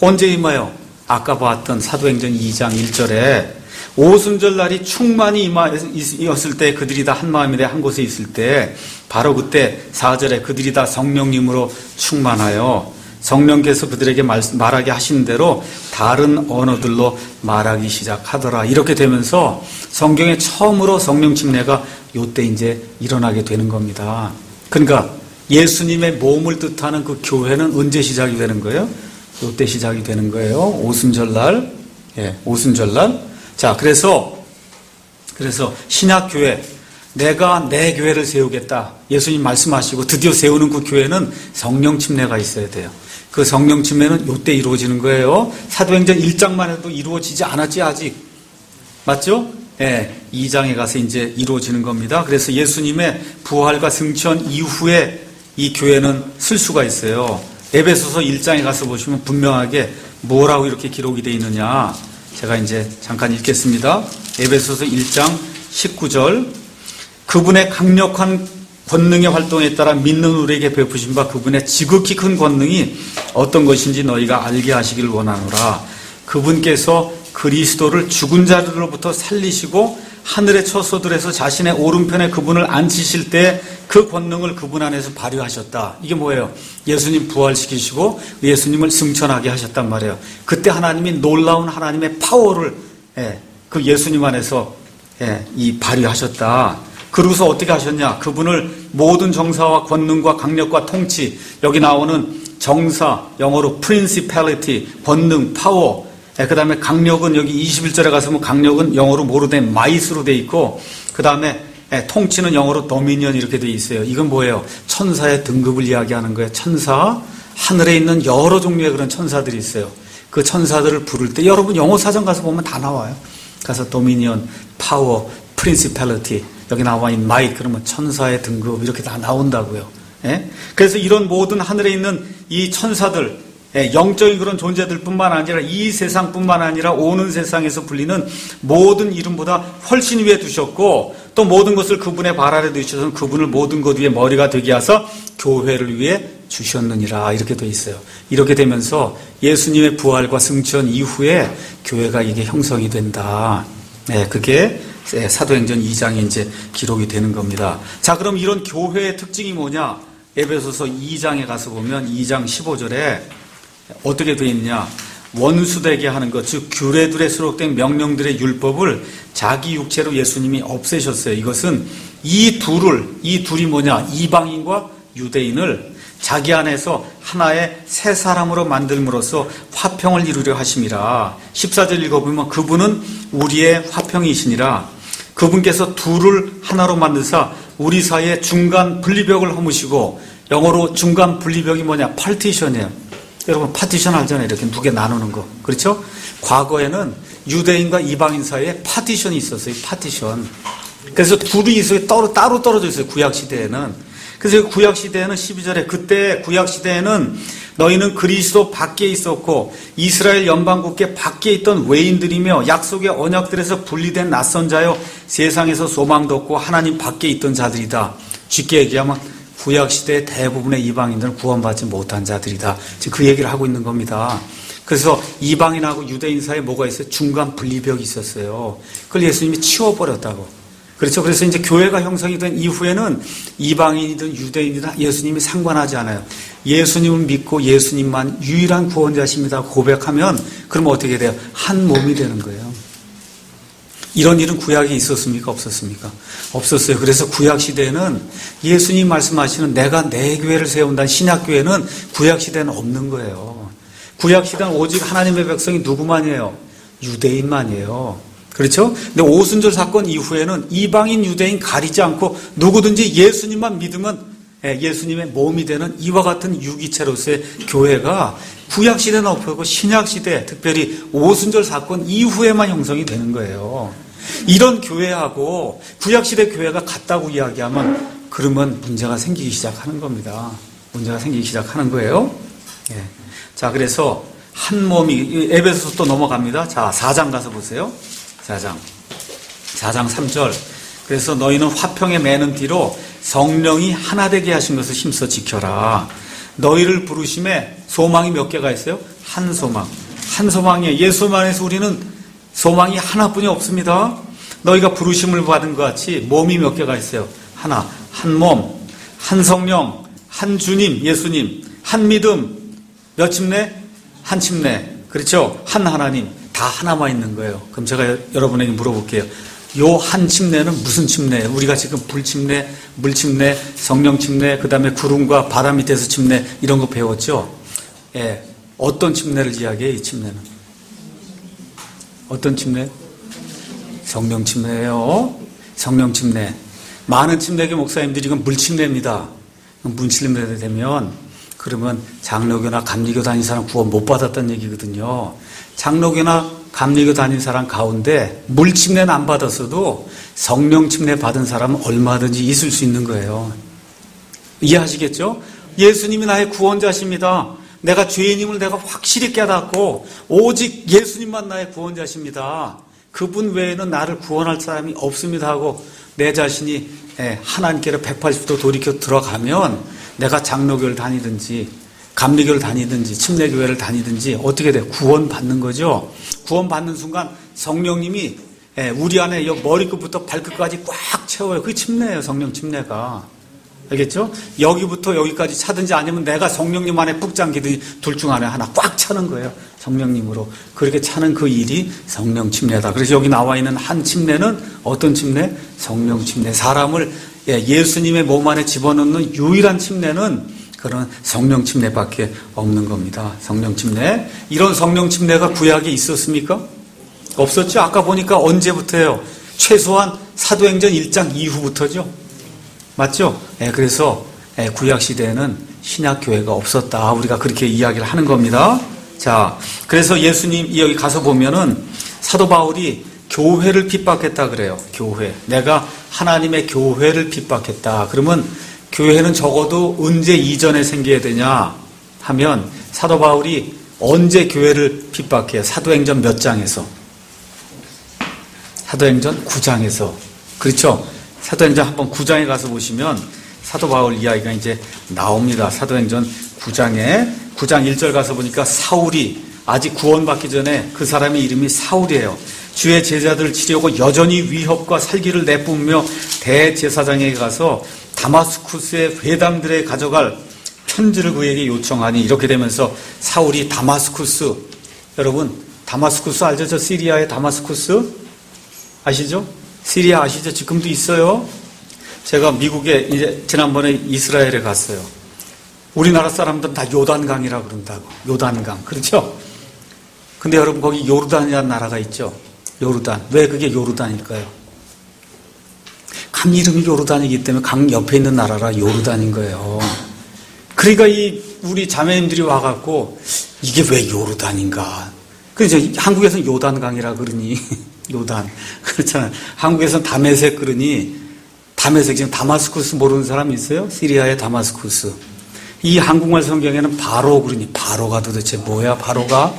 A: 언제 임해요? 아까 봤던 사도행전 2장 1절에 오순절 날이 충만히 임하였을 때 그들이 다 한 마음이 돼 한 곳에 있을 때 바로 그때 4절에 그들이 다 성령님으로 충만하여 성령께서 그들에게 말하게 하신 대로 다른 언어들로 말하기 시작하더라. 이렇게 되면서 성경에 처음으로 성령 침례가 요때 이제 일어나게 되는 겁니다. 그러니까 예수님의 몸을 뜻하는 그 교회는 언제 시작이 되는 거예요? 요때 시작이 되는 거예요. 오순절날. 오순절날. 자, 그래서 신약교회, 내가 내 교회를 세우겠다. 예수님 말씀하시고 드디어 세우는 그 교회는 성령 침례가 있어야 돼요. 그 성령 침례는 요때 이루어지는 거예요. 사도행전 1장만 해도 이루어지지 않았지, 아직. 맞죠? 2장에 가서 이제 이루어지는 겁니다. 그래서 예수님의 부활과 승천 이후에 이 교회는 쓸 수가 있어요. 에베소서 1장에 가서 보시면 분명하게 뭐라고 이렇게 기록이 되어 있느냐. 제가 이제 잠깐 읽겠습니다. 에베소서 1장 19절. 그분의 강력한 권능의 활동에 따라 믿는 우리에게 베푸신 바 그분의 지극히 큰 권능이 어떤 것인지 너희가 알게 하시길 원하노라. 그분께서 그리스도를 죽은 자들로부터 살리시고 하늘의 처소들에서 자신의 오른편에 그분을 앉히실 때 그 권능을 그분 안에서 발휘하셨다. 이게 뭐예요? 예수님 부활시키시고 예수님을 승천하게 하셨단 말이에요. 그때 하나님이 놀라운 하나님의 파워를 그 예수님 안에서 이 발휘하셨다. 그러고서 어떻게 하셨냐? 그분을 모든 정사와 권능과 강력과 통치, 여기 나오는 정사, 영어로 principality, 권능, 파워, 그 다음에 강력은 여기 21절에 가서 보면 강력은 영어로 뭐로 된 마이스로 돼 있고, 그 다음에 통치는 영어로 도미니언 이렇게 돼 있어요. 이건 뭐예요? 천사의 등급을 이야기하는 거예요. 천사, 하늘에 있는 여러 종류의 그런 천사들이 있어요. 그 천사들을 부를 때 여러분 영어 사전 가서 보면 다 나와요. 가서 도미니언, 파워, principality 여기 나와 있는 마이 그러면 천사의 등급 이렇게 다 나온다고요. 그래서 이런 모든 하늘에 있는 이 천사들, 영적인 그런 존재들뿐만 아니라 이 세상뿐만 아니라 오는 세상에서 불리는 모든 이름보다 훨씬 위에 두셨고 또 모든 것을 그분의 발 아래 두셔서 그분을 모든 것 위에 머리가 되게 하사 교회를 위해 주셨느니라 이렇게 돼 있어요. 이렇게 되면서 예수님의 부활과 승천 이후에 교회가 이게 형성이 된다. 그게 사도행전 2장에 이제 기록이 되는 겁니다. 자, 그럼 이런 교회의 특징이 뭐냐? 에베소서 2장에 가서 보면 2장 15절에 어떻게 되어 있느냐? 원수되게 하는 것, 즉 규례들에 수록된 명령들의 율법을 자기 육체로 예수님이 없애셨어요. 이것은 이 둘이 뭐냐? 이방인과 유대인을 자기 안에서 하나의 새 사람으로 만들므로써 화평을 이루려 하심이라. 14절 읽어보면 그분은 우리의 화평이시니라. 그분께서 둘을 하나로 만드사 우리 사이에 중간 분리벽을 허무시고, 영어로 중간 분리벽이 뭐냐? 파티션이에요. 여러분 파티션 알잖아요. 이렇게 두 개 나누는 거. 그렇죠? 과거에는 유대인과 이방인 사이에 파티션이 있었어요. 파티션. 그래서 둘이 있어요. 따로 떨어져 있어요. 구약시대에는. 그래서 구약시대에는 12절에 그때 구약시대에는 너희는 그리스도 밖에 있었고 이스라엘 연방국계 밖에 있던 외인들이며 약속의 언약들에서 분리된 낯선 자여 세상에서 소망도 없고 하나님 밖에 있던 자들이다. 쉽게 얘기하면 구약시대 대부분의 이방인들은 구원받지 못한 자들이다. 지금 그 얘기를 하고 있는 겁니다. 그래서 이방인하고 유대인 사이에 뭐가 있어요? 중간 분리벽이 있었어요. 그걸 예수님이 치워버렸다고. 그렇죠. 그래서 이제 교회가 형성이 된 이후에는 이방인이든 유대인이든 예수님이 상관하지 않아요. 예수님을 믿고 예수님만 유일한 구원자십니다 고백하면 그러면 어떻게 돼요? 한 몸이 되는 거예요. 이런 일은 구약에 있었습니까? 없었습니까? 없었어요. 그래서 구약 시대에는 예수님 말씀하시는 내가 내 교회를 세운다는 신약 교회는 구약 시대는 없는 거예요. 구약 시대는 오직 하나님의 백성이 누구만이에요? 유대인만이에요. 그렇죠? 근데 오순절 사건 이후에는 이방인 유대인 가리지 않고 누구든지 예수님만 믿으면 예수님의 몸이 되는 이와 같은 유기체로서의 교회가 구약 시대는 없었고 신약 시대, 특별히 오순절 사건 이후에만 형성이 되는 거예요. 이런 교회하고 구약 시대 교회가 같다고 이야기하면 그러면 문제가 생기기 시작하는 겁니다. 문제가 생기기 시작하는 거예요. 예. 자, 그래서 한 몸이 에베소서 또 넘어갑니다. 자, 4장 가서 보세요. 4장 3절. 그래서 너희는 화평에 매는 뒤로 성령이 하나 되게 하신 것을 힘써 지켜라. 너희를 부르심에 소망이 몇 개가 있어요? 한 소망. 한 소망이에요. 예수 안에서 우리는 소망이 하나뿐이 없습니다. 너희가 부르심을 받은 것 같이 몸이 몇 개가 있어요? 하나. 한 몸, 한 성령, 한 주님, 예수님, 한 믿음, 몇 침례? 한 침례. 그렇죠? 한 하나님. 다 하나만 있는 거예요. 그럼 제가 여러분에게 물어볼게요. 요 한 침례는 무슨 침례예요? 우리가 지금 불 침례, 물 침례, 성령 침례, 그 다음에 구름과 바람 밑에서 침례 이런 거 배웠죠? 예, 어떤 침례를 이야기해요? 이 침례는 어떤 침례? 성령 침례예요. 성령 침례. 많은 침례교 목사님들이 이건 물 침례입니다. 물 침례 되면 그러면 장로교나 감리교 다닌 사람 구원 못 받았다는 얘기거든요. 장로교나 감리교 다닌 사람 가운데 물 침례는 안 받았어도 성령 침례 받은 사람은 얼마든지 있을 수 있는 거예요. 이해하시겠죠? 예수님이 나의 구원자십니다. 내가 죄인임을 내가 확실히 깨닫고 오직 예수님만 나의 구원자십니다. 그분 외에는 나를 구원할 사람이 없습니다 하고 내 자신이 하나님께로 180도 돌이켜 들어가면 내가 장로교를 다니든지 감리교를 다니든지 침례교회를 다니든지 어떻게 돼요? 구원받는 거죠. 구원받는 순간 성령님이 우리 안에 머리끝부터 발끝까지 꽉 채워요. 그게 침례예요. 성령 침례가. 알겠죠? 여기부터 여기까지 차든지 아니면 내가 성령님 안에 푹 잠기든지 둘 중 안에 하나 꽉 차는 거예요. 성령님으로. 그렇게 차는 그 일이 성령 침례다. 그래서 여기 나와 있는 한 침례는 어떤 침례? 성령 침례. 사람을 예수님의 몸 안에 집어넣는 유일한 침례는 그런 성령 침례밖에 없는 겁니다. 성령 침례. 이런 성령 침례가 구약에 있었습니까? 없었죠. 아까 보니까 언제부터예요? 최소한 사도행전 1장 이후부터죠. 맞죠? 그래서 구약 시대에는 신약 교회가 없었다. 우리가 그렇게 이야기를 하는 겁니다. 자, 그래서 예수님 여기 가서 보면은 사도 바울이 교회를 핍박했다 그래요. 교회. 내가 하나님의 교회를 핍박했다. 그러면 교회는 적어도 언제 이전에 생겨야 되냐 하면 사도 바울이 언제 교회를 핍박해요? 사도행전 몇 장에서? 사도행전 9장에서. 그렇죠? 사도행전 한번 9장에 가서 보시면 사도 바울 이야기가 이제 나옵니다. 사도행전 9장 1절 가서 보니까 사울이 아직 구원받기 전에 그 사람의 이름이 사울이에요. 주의 제자들을 치려고 여전히 위협과 살기를 내뿜으며 대제사장에게 가서 다마스쿠스의 회당들에 가져갈 편지를 그에게 요청하니 이렇게 되면서 사울이 다마스쿠스, 여러분 다마스쿠스 알죠? 저 시리아의 다마스쿠스 아시죠? 시리아 아시죠? 지금도 있어요. 제가 미국에 이제 지난번에 이스라엘에 갔어요. 우리나라 사람들은 다 요단강이라고 그런다고. 요단강. 그렇죠? 근데 여러분 거기 요르단이라는 나라가 있죠? 요르단. 왜 그게 요르단일까요? 강 이름이 요르단이기 때문에 강 옆에 있는 나라라 요르단인 거예요. 그러니까 우리 자매님들이 와갖고 이게 왜 요르단인가? 그래서 한국에서는 요단강이라 그러니 요단 그렇잖아요. 한국에서는 다메섹 그러니 다메섹 지금 다마스쿠스 모르는 사람 있어요? 시리아의 다마스쿠스. 이 한국말 성경에는 바로 그러니 바로가 도대체 뭐야? 바로가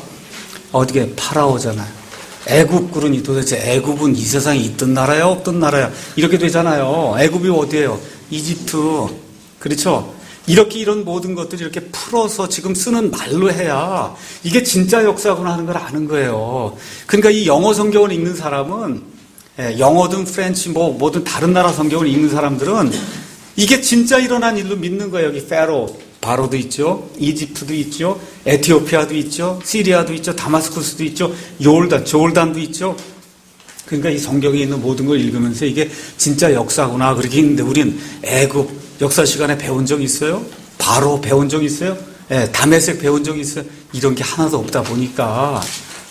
A: 어떻게 파라오잖아요. 애굽 그러니 도대체 애굽은 이 세상에 있던 나라야 없던 나라야 이렇게 되잖아요. 애굽이 어디예요? 이집트. 그렇죠? 이렇게 이런 모든 것들이 이렇게 풀어서 지금 쓰는 말로 해야 이게 진짜 역사구나 하는 걸 아는 거예요. 그러니까 이 영어 성경을 읽는 사람은, 영어든 프렌치 뭐든 다른 나라 성경을 읽는 사람들은 이게 진짜 일어난 일로 믿는 거예요. 여기 바로도 있죠. 이집트도 있죠. 에티오피아도 있죠. 시리아도 있죠. 다마스쿠스도 있죠. 조르단도 있죠. 그러니까 이 성경에 있는 모든 걸 읽으면서 이게 진짜 역사구나 그렇게 있는데, 우린 애굽 역사 시간에 배운 적 있어요? 바로 배운 적 있어요? 다메섹 배운 적 있어요? 이런 게 하나도 없다 보니까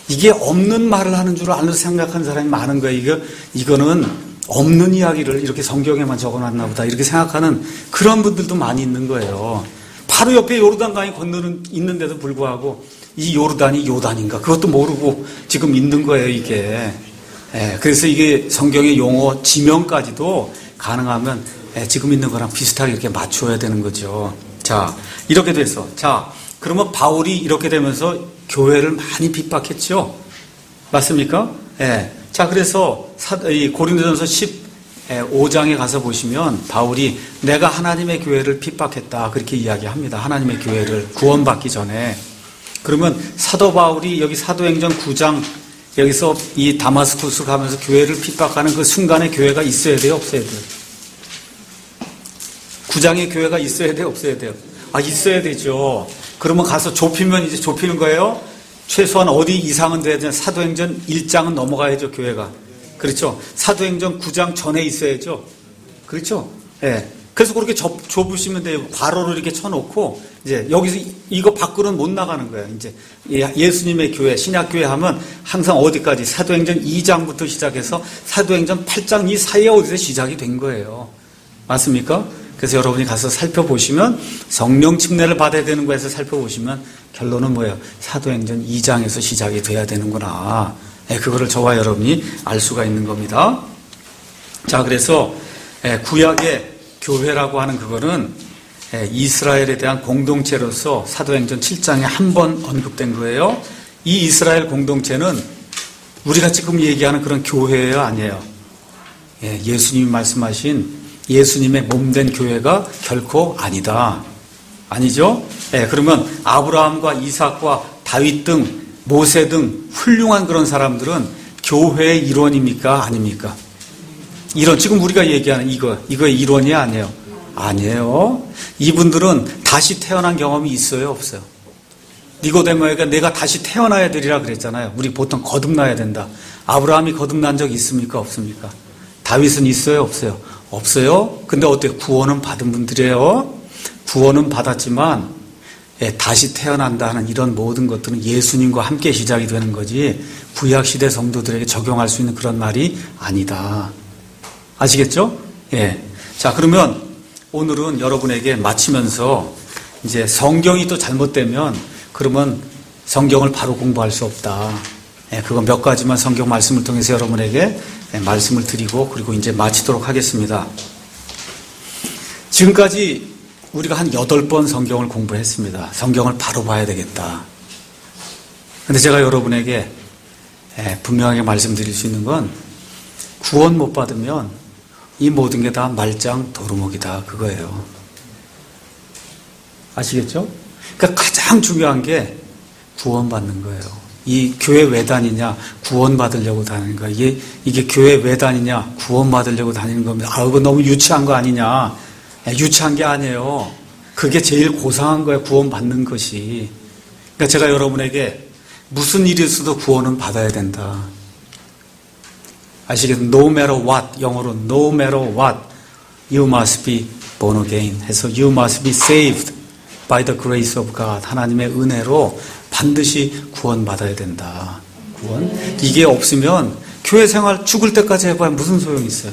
A: 이게 없는 말을 하는 줄 알고 생각하는 사람이 많은 거예요. 이거는 없는 이야기를 이렇게 성경에만 적어놨나 보다 이렇게 생각하는 그런 분들도 많이 있는 거예요. 바로 옆에 요르단강이 건너는 있는데도 불구하고 이 요르단이 요단인가 그것도 모르고 지금 있는 거예요, 이게. 그래서 이게 성경의 용어 지명까지도 가능하면 지금 있는 거랑 비슷하게 이렇게 맞춰야 되는 거죠. 자, 이렇게 돼서, 자, 그러면 바울이 이렇게 되면서 교회를 많이 핍박했죠. 맞습니까? 자, 그래서 이 고린도전서 15장에 가서 보시면 바울이 내가 하나님의 교회를 핍박했다 그렇게 이야기합니다. 하나님의 교회를 구원받기 전에. 그러면 사도 바울이 여기 사도행전 9장 여기서 이 다마스쿠스 가면서 교회를 핍박하는 그 순간에 교회가 있어야 돼요, 없어야 돼요? 9장에 교회가 있어야 돼요, 없어야 돼요? 있어야 되죠. 그러면 가서 좁히면 이제 좁히는 거예요. 최소한 어디 이상은 돼야 되나? 사도행전 1장은 넘어가야죠, 교회가. 그렇죠? 사도행전 9장 전에 있어야죠. 그렇죠? 그래서 그렇게 좁으시면 돼요. 괄호를 이렇게 쳐놓고, 이제 여기서 이거 밖으로는 못 나가는 거예요. 이제 예수님의 교회, 신약교회 하면 항상 어디까지? 사도행전 2장부터 시작해서 사도행전 8장 이 사이에 어디서 시작이 된 거예요. 맞습니까? 그래서 여러분이 가서 살펴보시면 성령 침례를 받아야 되는 거에서 살펴보시면 결론은 뭐예요? 사도행전 2장에서 시작이 돼야 되는구나. 그거를 저와 여러분이 알 수가 있는 겁니다. 자, 그래서 구약의 교회라고 하는 그거는 이스라엘에 대한 공동체로서 사도행전 7장에 한 번 언급된 거예요. 이 이스라엘 공동체는 우리가 지금 얘기하는 그런 교회예요, 아니에요? 예수님이 말씀하신 예수님의 몸된 교회가 결코 아니다. 아니죠? 그러면 아브라함과 이삭과 다윗 등 모세 등 훌륭한 그런 사람들은 교회의 일원입니까? 아닙니까? 지금 우리가 얘기하는 이거의 일원이 아니에요. 아니에요. 이분들은 다시 태어난 경험이 있어요, 없어요? 니고데모에게 내가 다시 태어나야 되리라 그랬잖아요. 우리 보통 거듭나야 된다. 아브라함이 거듭난 적 있습니까? 없습니까? 다윗은 있어요, 없어요? 없어요. 근데 어때요? 구원은 받은 분들이에요. 구원은 받았지만 다시 태어난다는 이런 모든 것들은 예수님과 함께 시작이 되는 거지 구약시대 성도들에게 적용할 수 있는 그런 말이 아니다. 아시겠죠? 자, 그러면 오늘은 여러분에게 마치면서 이제 성경이 또 잘못되면 그러면 성경을 바로 공부할 수 없다. 그거 몇 가지만 성경 말씀을 통해서 여러분에게 말씀을 드리고 그리고 이제 마치도록 하겠습니다. 지금까지 우리가 한 8번 성경을 공부했습니다. 성경을 바로 봐야 되겠다. 근데 제가 여러분에게 분명하게 말씀드릴 수 있는 건 구원 못 받으면 이 모든 게 다 말짱 도루묵이다 그거예요. 아시겠죠? 그러니까 가장 중요한 게 구원받는 거예요. 이 교회 왜 다니냐? 구원받으려고 다니는 거야. 이게 교회 왜 다니냐? 구원받으려고 다니는 겁니다. 그거 너무 유치한 거 아니냐? 유치한 게 아니에요. 그게 제일 고상한 거예요. 구원받는 것이. 그러니까 제가 여러분에게 무슨 일이 있어도 구원은 받아야 된다. 아시겠죠? No matter what, 영어로 no matter what, you must be born again 해서 you must be saved by the grace of God. 하나님의 은혜로 반드시 구원받아야 된다. 구원? 이게 없으면 교회 생활 죽을 때까지 해봐야 무슨 소용이 있어요?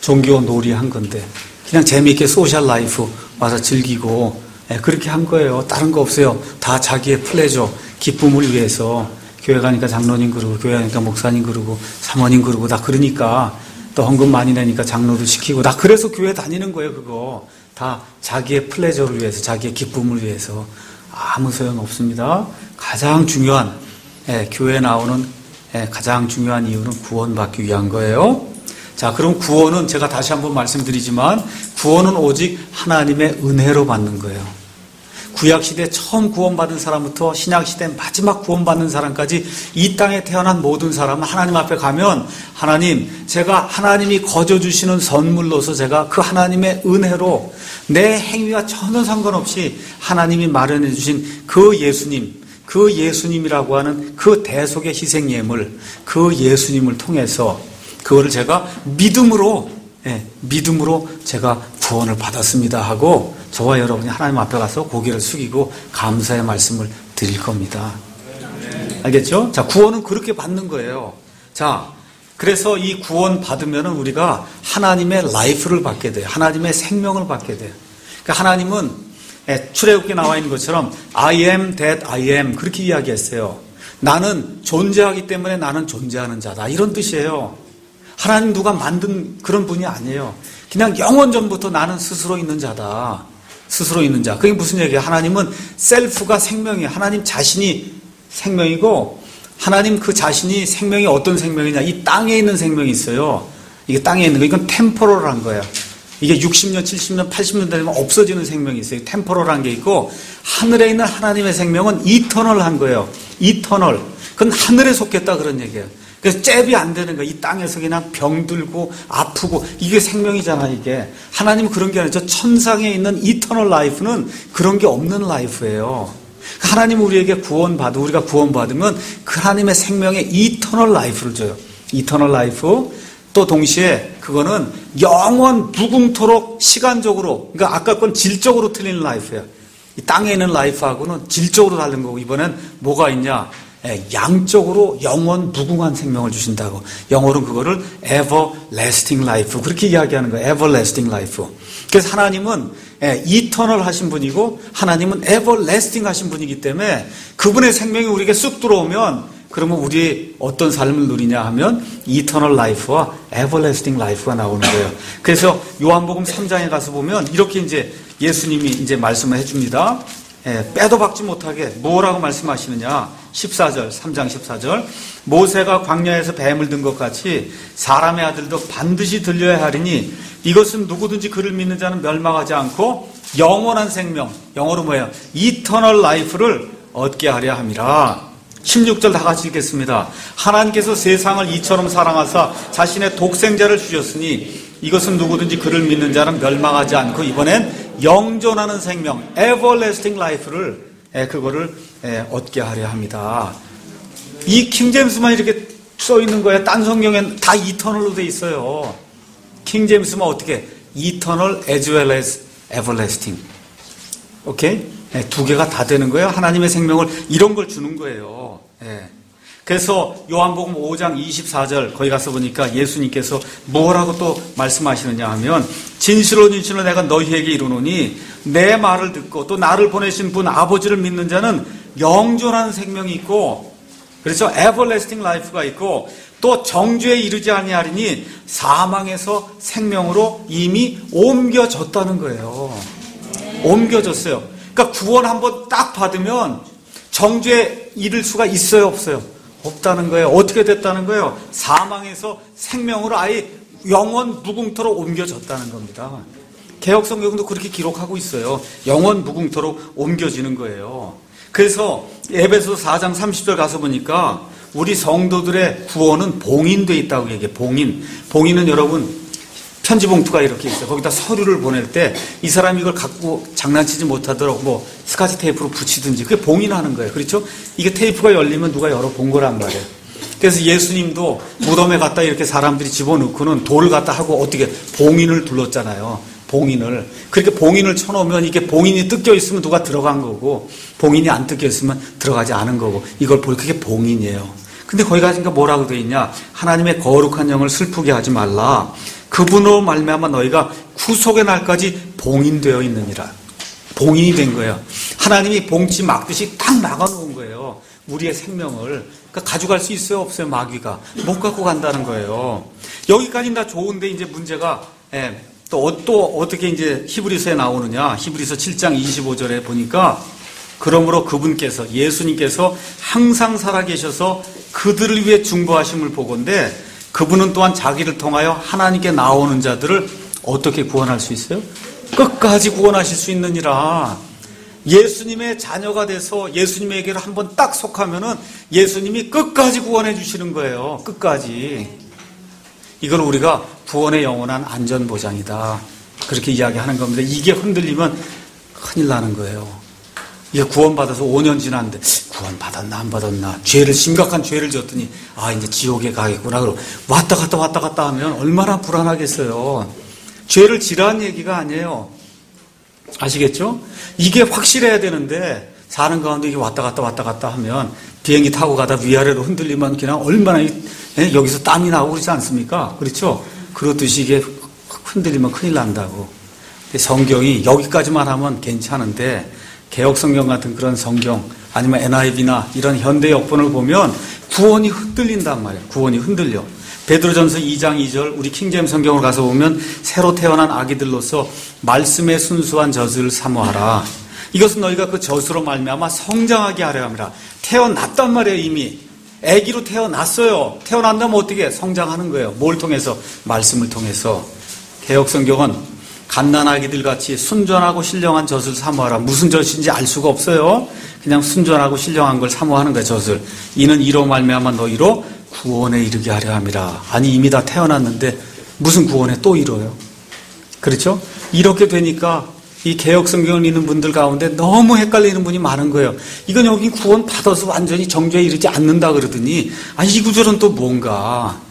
A: 종교 놀이 한 건데 그냥 재미있게 소셜 라이프 와서 즐기고 그렇게 한 거예요. 다른 거 없어요. 다 자기의 플레저, 기쁨을 위해서 교회 가니까 장로님 그러고 교회 가니까 목사님 그러고 사모님 그러고 다 그러니까 또 헌금 많이 내니까 장로도 시키고 다 그래서 교회 다니는 거예요. 그거 다 자기의 플레저를 위해서 자기의 기쁨을 위해서 아무 소용 없습니다. 가장 중요한 교회에 나오는 가장 중요한 이유는 구원받기 위한 거예요. 자, 자, 그럼 구원은 제가 다시 한번 말씀드리지만 구원은 오직 하나님의 은혜로 받는 거예요. 구약시대 처음 구원받은 사람부터 신약시대 마지막 구원받는 사람까지 이 땅에 태어난 모든 사람은 하나님 앞에 가면 하나님, 제가 하나님이 거저주시는 선물로서 제가 그 하나님의 은혜로 내 행위와 전혀 상관없이 하나님이 마련해 주신 그 예수님, 그 예수님이라고 하는 그 대속의 희생 예물, 그 예수님을 통해서 그거를 제가 믿음으로 제가 구원을 받았습니다 하고 저와 여러분이 하나님 앞에 가서 고개를 숙이고 감사의 말씀을 드릴 겁니다. 알겠죠? 자, 구원은 그렇게 받는 거예요. 자, 그래서 이 구원 받으면 우리가 하나님의 라이프를 받게 돼요. 하나님의 생명을 받게 돼요. 그러니까 하나님은 출애굽기에 나와 있는 것처럼 I am that I am 그렇게 이야기했어요. 나는 존재하기 때문에 나는 존재하는 자다. 이런 뜻이에요. 하나님 누가 만든 그런 분이 아니에요. 그냥 영원 전부터 나는 스스로 있는 자다. 스스로 있는 자. 그게 무슨 얘기예요? 하나님은 셀프가 생명이에요. 하나님 자신이 생명이고 하나님 그 자신이 생명이 어떤 생명이냐. 이 땅에 있는 생명이 있어요. 이게 땅에 있는 거. 이건 템포럴한 거예요. 이게 60년, 70년, 80년 되면 없어지는 생명이 있어요. 템포럴한 게 있고 하늘에 있는 하나님의 생명은 이터널한 거예요. 이터널. 그건 하늘에 속했다 그런 얘기예요. 그래서 잽이 안 되는 거예요. 이 땅에서 그냥 병들고 아프고 이게 생명이잖아 이게. 하나님은 그런 게 아니죠. 천상에 있는 이터널 라이프는 그런 게 없는 라이프예요. 하나님은 우리에게 구원받고 우리가 구원받으면 그 하나님의 생명의 이터널 라이프를 줘요. 이터널 라이프. 또 동시에 그거는 영원 무궁토록 시간적으로, 그러니까 아까 건 질적으로 틀린 라이프예요. 이 땅에 있는 라이프하고는 질적으로 다른 거고 이번엔 뭐가 있냐? 양적으로 영원 무궁한 생명을 주신다고. 영어로는 그거를 everlasting life 그렇게 이야기하는 거예요. everlasting life. 그래서 하나님은 이터널 하신 분이고 하나님은 everlasting 하신 분이기 때문에 그분의 생명이 우리에게 쑥 들어오면 그러면 우리 어떤 삶을 누리냐 하면 이터널 라이프와 everlasting life가 나오는 거예요. 그래서 요한복음 3장에 가서 보면 이렇게 이제 예수님이 이제 말씀을 해줍니다. 빼도 박지 못하게 뭐라고 말씀하시느냐. 14절, 3장 14절. 모세가 광야에서 뱀을 든 것 같이 사람의 아들도 반드시 들려야 하리니 이것은 누구든지 그를 믿는 자는 멸망하지 않고 영원한 생명, 영어로 뭐예요? 이터널 라이프를 얻게 하려 함이라. 16절 다 같이 읽겠습니다. 하나님께서 세상을 이처럼 사랑하사 자신의 독생자를 주셨으니 이것은 누구든지 그를 믿는 자는 멸망하지 않고 이번엔 영존하는 생명, everlasting life를 그거를 얻게 하려 합니다. 이 킹제임스만 이렇게 써 있는 거예요. 딴 성경엔 다 이터널로 돼 있어요. 킹제임스만 어떻게? eternal as well as everlasting. 오케이? 두 개가 다 되는 거예요. 하나님의 생명을 이런 걸 주는 거예요. 그래서 요한복음 5장 24절 거기 가서 보니까 예수님께서 뭐라고 또 말씀하시느냐 하면 진실로 진실로 내가 너희에게 이르노니 내 말을 듣고 또 나를 보내신 분 아버지를 믿는 자는 영존한 생명이 있고 그래서 everlasting life가 있고 또 정죄에 이르지 아니하리니 사망에서 생명으로 이미 옮겨졌다는 거예요. 옮겨졌어요. 그러니까 구원 한번 딱 받으면 정죄에 이를 수가 있어요, 없어요? 없다는 거예요. 어떻게 됐다는 거예요? 사망에서 생명으로 아예 영원 무궁토록 옮겨졌다는 겁니다. 개혁성경도 그렇게 기록하고 있어요. 영원 무궁토록 옮겨지는 거예요. 그래서 에베소 4장 30절 가서 보니까 우리 성도들의 구원은 봉인되어 있다고 얘기해요. 봉인은 여러분 편지 봉투가 이렇게 있어요. 거기다 서류를 보낼 때 이 사람이 이걸 갖고 장난치지 못하도록 뭐 스카치 테이프로 붙이든지 그게 봉인하는 거예요. 그렇죠? 이게 테이프가 열리면 누가 열어본 거란 말이에요. 그래서 예수님도 무덤에 갖다 이렇게 사람들이 집어넣고는 돌을 갖다 하고 어떻게 봉인을 둘렀잖아요. 봉인을. 그렇게 봉인을 쳐놓으면 이게 봉인이 뜯겨 있으면 누가 들어간 거고 봉인이 안 뜯겨 있으면 들어가지 않은 거고 이걸 볼 그게 봉인이에요. 근데 거기 가니까 뭐라고 되어 있냐? 하나님의 거룩한 영을 슬프게 하지 말라. 그분으로 말미암아 너희가 구속의 날까지 봉인되어 있느니라. 봉인이 된 거예요. 하나님이 봉치 막듯이 딱 막아놓은 거예요. 우리의 생명을. 그러니까 가져갈 수 있어요, 없어요? 마귀가 못 갖고 간다는 거예요. 여기까지는 다 좋은데 이제 문제가 또 어떻게 이제 히브리서에 나오느냐? 히브리서 7장 25절에 보니까 그러므로 그분께서 예수님께서 항상 살아계셔서 그들을 위해 중보하심을 보건대 그분은 또한 자기를 통하여 하나님께 나오는 자들을 어떻게 구원할 수 있어요? 끝까지 구원하실 수 있느니라. 예수님의 자녀가 돼서 예수님에게로 한번 딱 속하면은 예수님이 끝까지 구원해 주시는 거예요. 끝까지. 이걸 우리가 구원의 영원한 안전보장이다. 그렇게 이야기하는 겁니다. 이게 흔들리면 큰일 나는 거예요. 이게 구원받아서 5년 지났는데 구원받았나 안 받았나, 심각한 죄를 졌더니 이제 지옥에 가겠구나. 그러고 왔다 갔다 하면 얼마나 불안하겠어요. 죄를 지라는 얘기가 아니에요. 아시겠죠? 이게 확실해야 되는데 사는 가운데 이게 왔다 갔다 하면 비행기 타고 가다 위아래로 흔들리면 그냥 얼마나 여기서 땀이 나고 그러지 않습니까? 그렇죠? 그렇듯이 이게 흔들리면 큰일 난다고. 성경이 여기까지만 하면 괜찮은데 개혁성경 같은 그런 성경 아니면 NIV나 이런 현대 역본을 보면 구원이 흔들린단 말이에요. 구원이 흔들려. 베드로전서 2장 2절 우리 킹제임 성경을 가서 보면 새로 태어난 아기들로서 말씀의 순수한 젖을 사모하라. 이것은 너희가 그 젖으로 말미암아 성장하게 하려 함이라. 태어났단 말이에요. 이미 아기로 태어났어요. 태어난다면 어떻게 성장하는 거예요? 뭘 통해서? 말씀을 통해서. 개혁성경은 갓난아기들 같이 순전하고 신령한 젖을 사모하라. 무슨 젖인지 알 수가 없어요. 그냥 순전하고 신령한 걸 사모하는 거예요. 젖을. 이는 이로 말미암아 너희로 구원에 이르게 하려 함이라. 아니 이미 다 태어났는데 무슨 구원에 또 이뤄요? 그렇죠? 이렇게 되니까 이 개혁성경을 읽는 분들 가운데 너무 헷갈리는 분이 많은 거예요. 이건 여기 구원 받아서 완전히 정죄에 이르지 않는다 그러더니 이 구절은 또 뭔가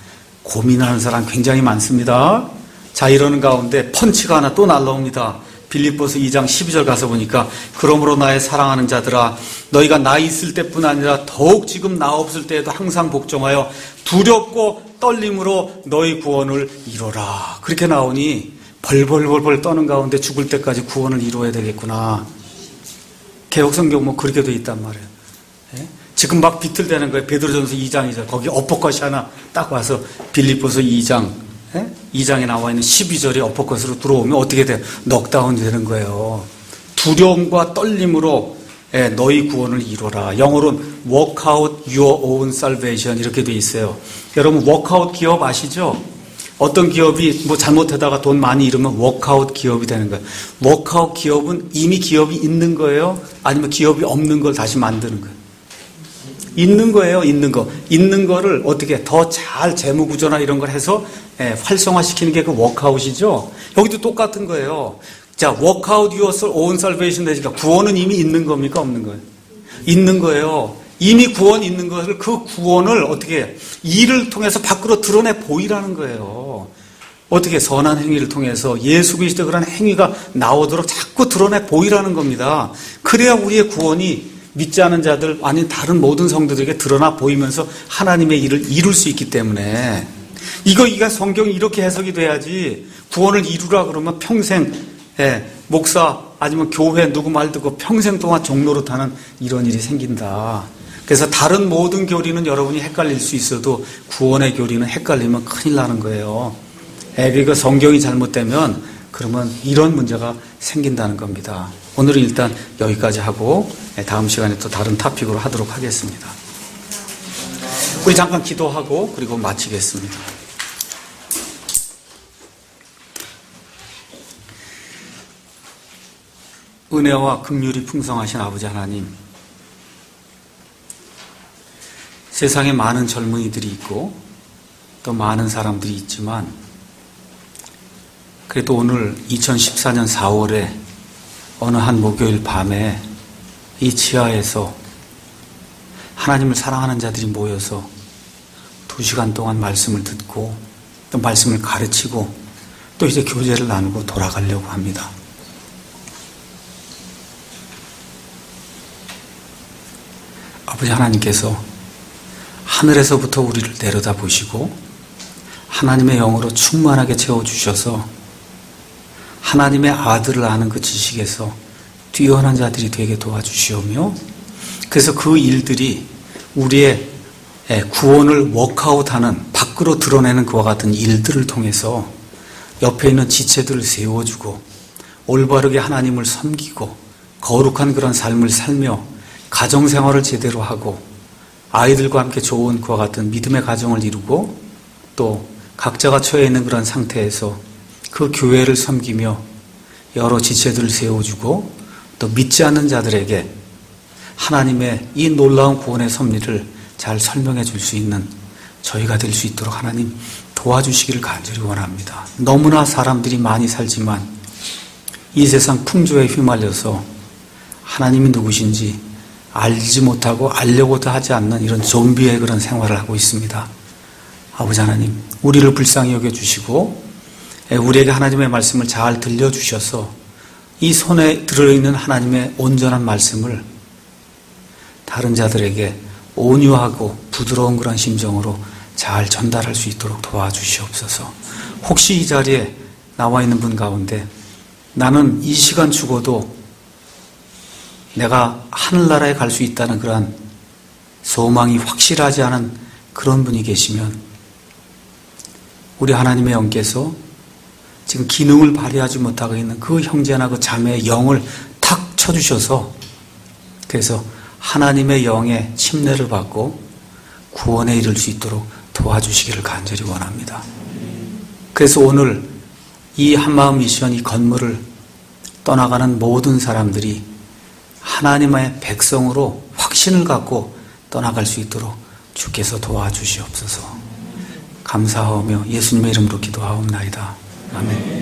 A: 고민하는 사람 굉장히 많습니다. 자, 이러는 가운데 펀치가 하나 또 날라옵니다. 빌립보서 2장 12절 가서 보니까 그러므로 나의 사랑하는 자들아 너희가 나 있을 때뿐 아니라 더욱 지금 나 없을 때에도 항상 복종하여 두렵고 떨림으로 너희 구원을 이루라. 그렇게 나오니 벌벌벌벌 떠는 가운데 죽을 때까지 구원을 이루어야 되겠구나. 개혁성경 뭐 그렇게 돼 있단 말이에요. 예? 지금 막 비틀대는 거예요. 베드로전서 2장 2절 거기 엎어컷이 하나 딱 와서 빌립보서 2장 2장에 나와 있는 12절이 엎어컷으로 들어오면 어떻게 돼요? 넉다운이 되는 거예요. 두려움과 떨림으로 너희 구원을 이루라. 영어로는 work out your own salvation 이렇게 돼 있어요. 여러분 워크아웃 기업 아시죠? 어떤 기업이 뭐 잘못하다가 돈 많이 잃으면 워크아웃 기업이 되는 거예요. 워크아웃 기업은 이미 기업이 있는 거예요? 아니면 기업이 없는 걸 다시 만드는 거예요? 있는 거예요. 있는 거. 있는 거를 어떻게 더 잘 재무구조나 이런 걸 해서 활성화시키는 게 그 워크아웃이죠. 여기도 똑같은 거예요. 자, work out your own salvation 되니까 구원은 이미 있는 겁니까? 없는 거예요? 있는 거예요. 이미 구원이 있는 것을 그 구원을 어떻게 일을 통해서 밖으로 드러내 보이라는 거예요. 어떻게 선한 행위를 통해서 예수 그리스도의 그런 행위가 나오도록 자꾸 드러내 보이라는 겁니다. 그래야 우리의 구원이 믿지 않은 자들 아닌 다른 모든 성도들에게 드러나 보이면서 하나님의 일을 이룰 수 있기 때문에 이거 성경이 이렇게 해석이 돼야지 구원을 이루라 그러면 평생 목사 아니면 교회 누구 말 듣고 평생 동안 종로로 타는 이런 일이 생긴다. 그래서 다른 모든 교리는 여러분이 헷갈릴 수 있어도 구원의 교리는 헷갈리면 큰일 나는 거예요. 그러니까 성경이 잘못되면 그러면 이런 문제가 생긴다는 겁니다. 오늘은 일단 여기까지 하고 다음 시간에 또 다른 토픽으로 하도록 하겠습니다. 우리 잠깐 기도하고 그리고 마치겠습니다. 은혜와 긍휼이 풍성하신 아버지 하나님, 세상에 많은 젊은이들이 있고 또 많은 사람들이 있지만 그래도 오늘 2014년 4월에 어느 한 목요일 밤에 이 지하에서 하나님을 사랑하는 자들이 모여서 2시간 동안 말씀을 듣고 또 말씀을 가르치고 또 이제 교제를 나누고 돌아가려고 합니다. 아버지 하나님께서 하늘에서부터 우리를 내려다보시고 하나님의 영으로 충만하게 채워주셔서 하나님의 아들을 아는 그 지식에서 뛰어난 자들이 되게 도와주시오며 그래서 그 일들이 우리의 구원을 워크아웃하는 밖으로 드러내는 그와 같은 일들을 통해서 옆에 있는 지체들을 세워주고 올바르게 하나님을 섬기고 거룩한 그런 삶을 살며 가정생활을 제대로 하고 아이들과 함께 좋은 그와 같은 믿음의 가정을 이루고 또 또 각자가 처해 있는 그런 상태에서 그 교회를 섬기며 여러 지체들을 세워주고 또 믿지 않는 자들에게 하나님의 이 놀라운 구원의 섭리를 잘 설명해 줄 수 있는 저희가 될 수 있도록 하나님 도와주시기를 간절히 원합니다. 너무나 사람들이 많이 살지만 이 세상 풍조에 휘말려서 하나님이 누구신지 알지 못하고 알려고도 하지 않는 이런 좀비의 그런 생활을 하고 있습니다. 아버지 하나님, 우리를 불쌍히 여겨주시고 우리에게 하나님의 말씀을 잘 들려주셔서 이 손에 들어있는 하나님의 온전한 말씀을 다른 자들에게 온유하고 부드러운 그런 심정으로 잘 전달할 수 있도록 도와주시옵소서. 혹시 이 자리에 나와 있는 분 가운데 나는 이 시간 죽어도 내가 하늘나라에 갈 수 있다는 그러한 소망이 확실하지 않은 그런 분이 계시면 우리 하나님의 영께서 지금 기능을 발휘하지 못하고 있는 그 형제나 그 자매의 영을 탁 쳐주셔서 그래서 하나님의 영의 침례를 받고 구원에 이를 수 있도록 도와주시기를 간절히 원합니다. 그래서 오늘 이 한마음 미션 이 건물을 떠나가는 모든 사람들이 하나님의 백성으로 확신을 갖고 떠나갈 수 있도록 주께서 도와주시옵소서. 감사하며 예수님의 이름으로 기도하옵나이다. 아멘.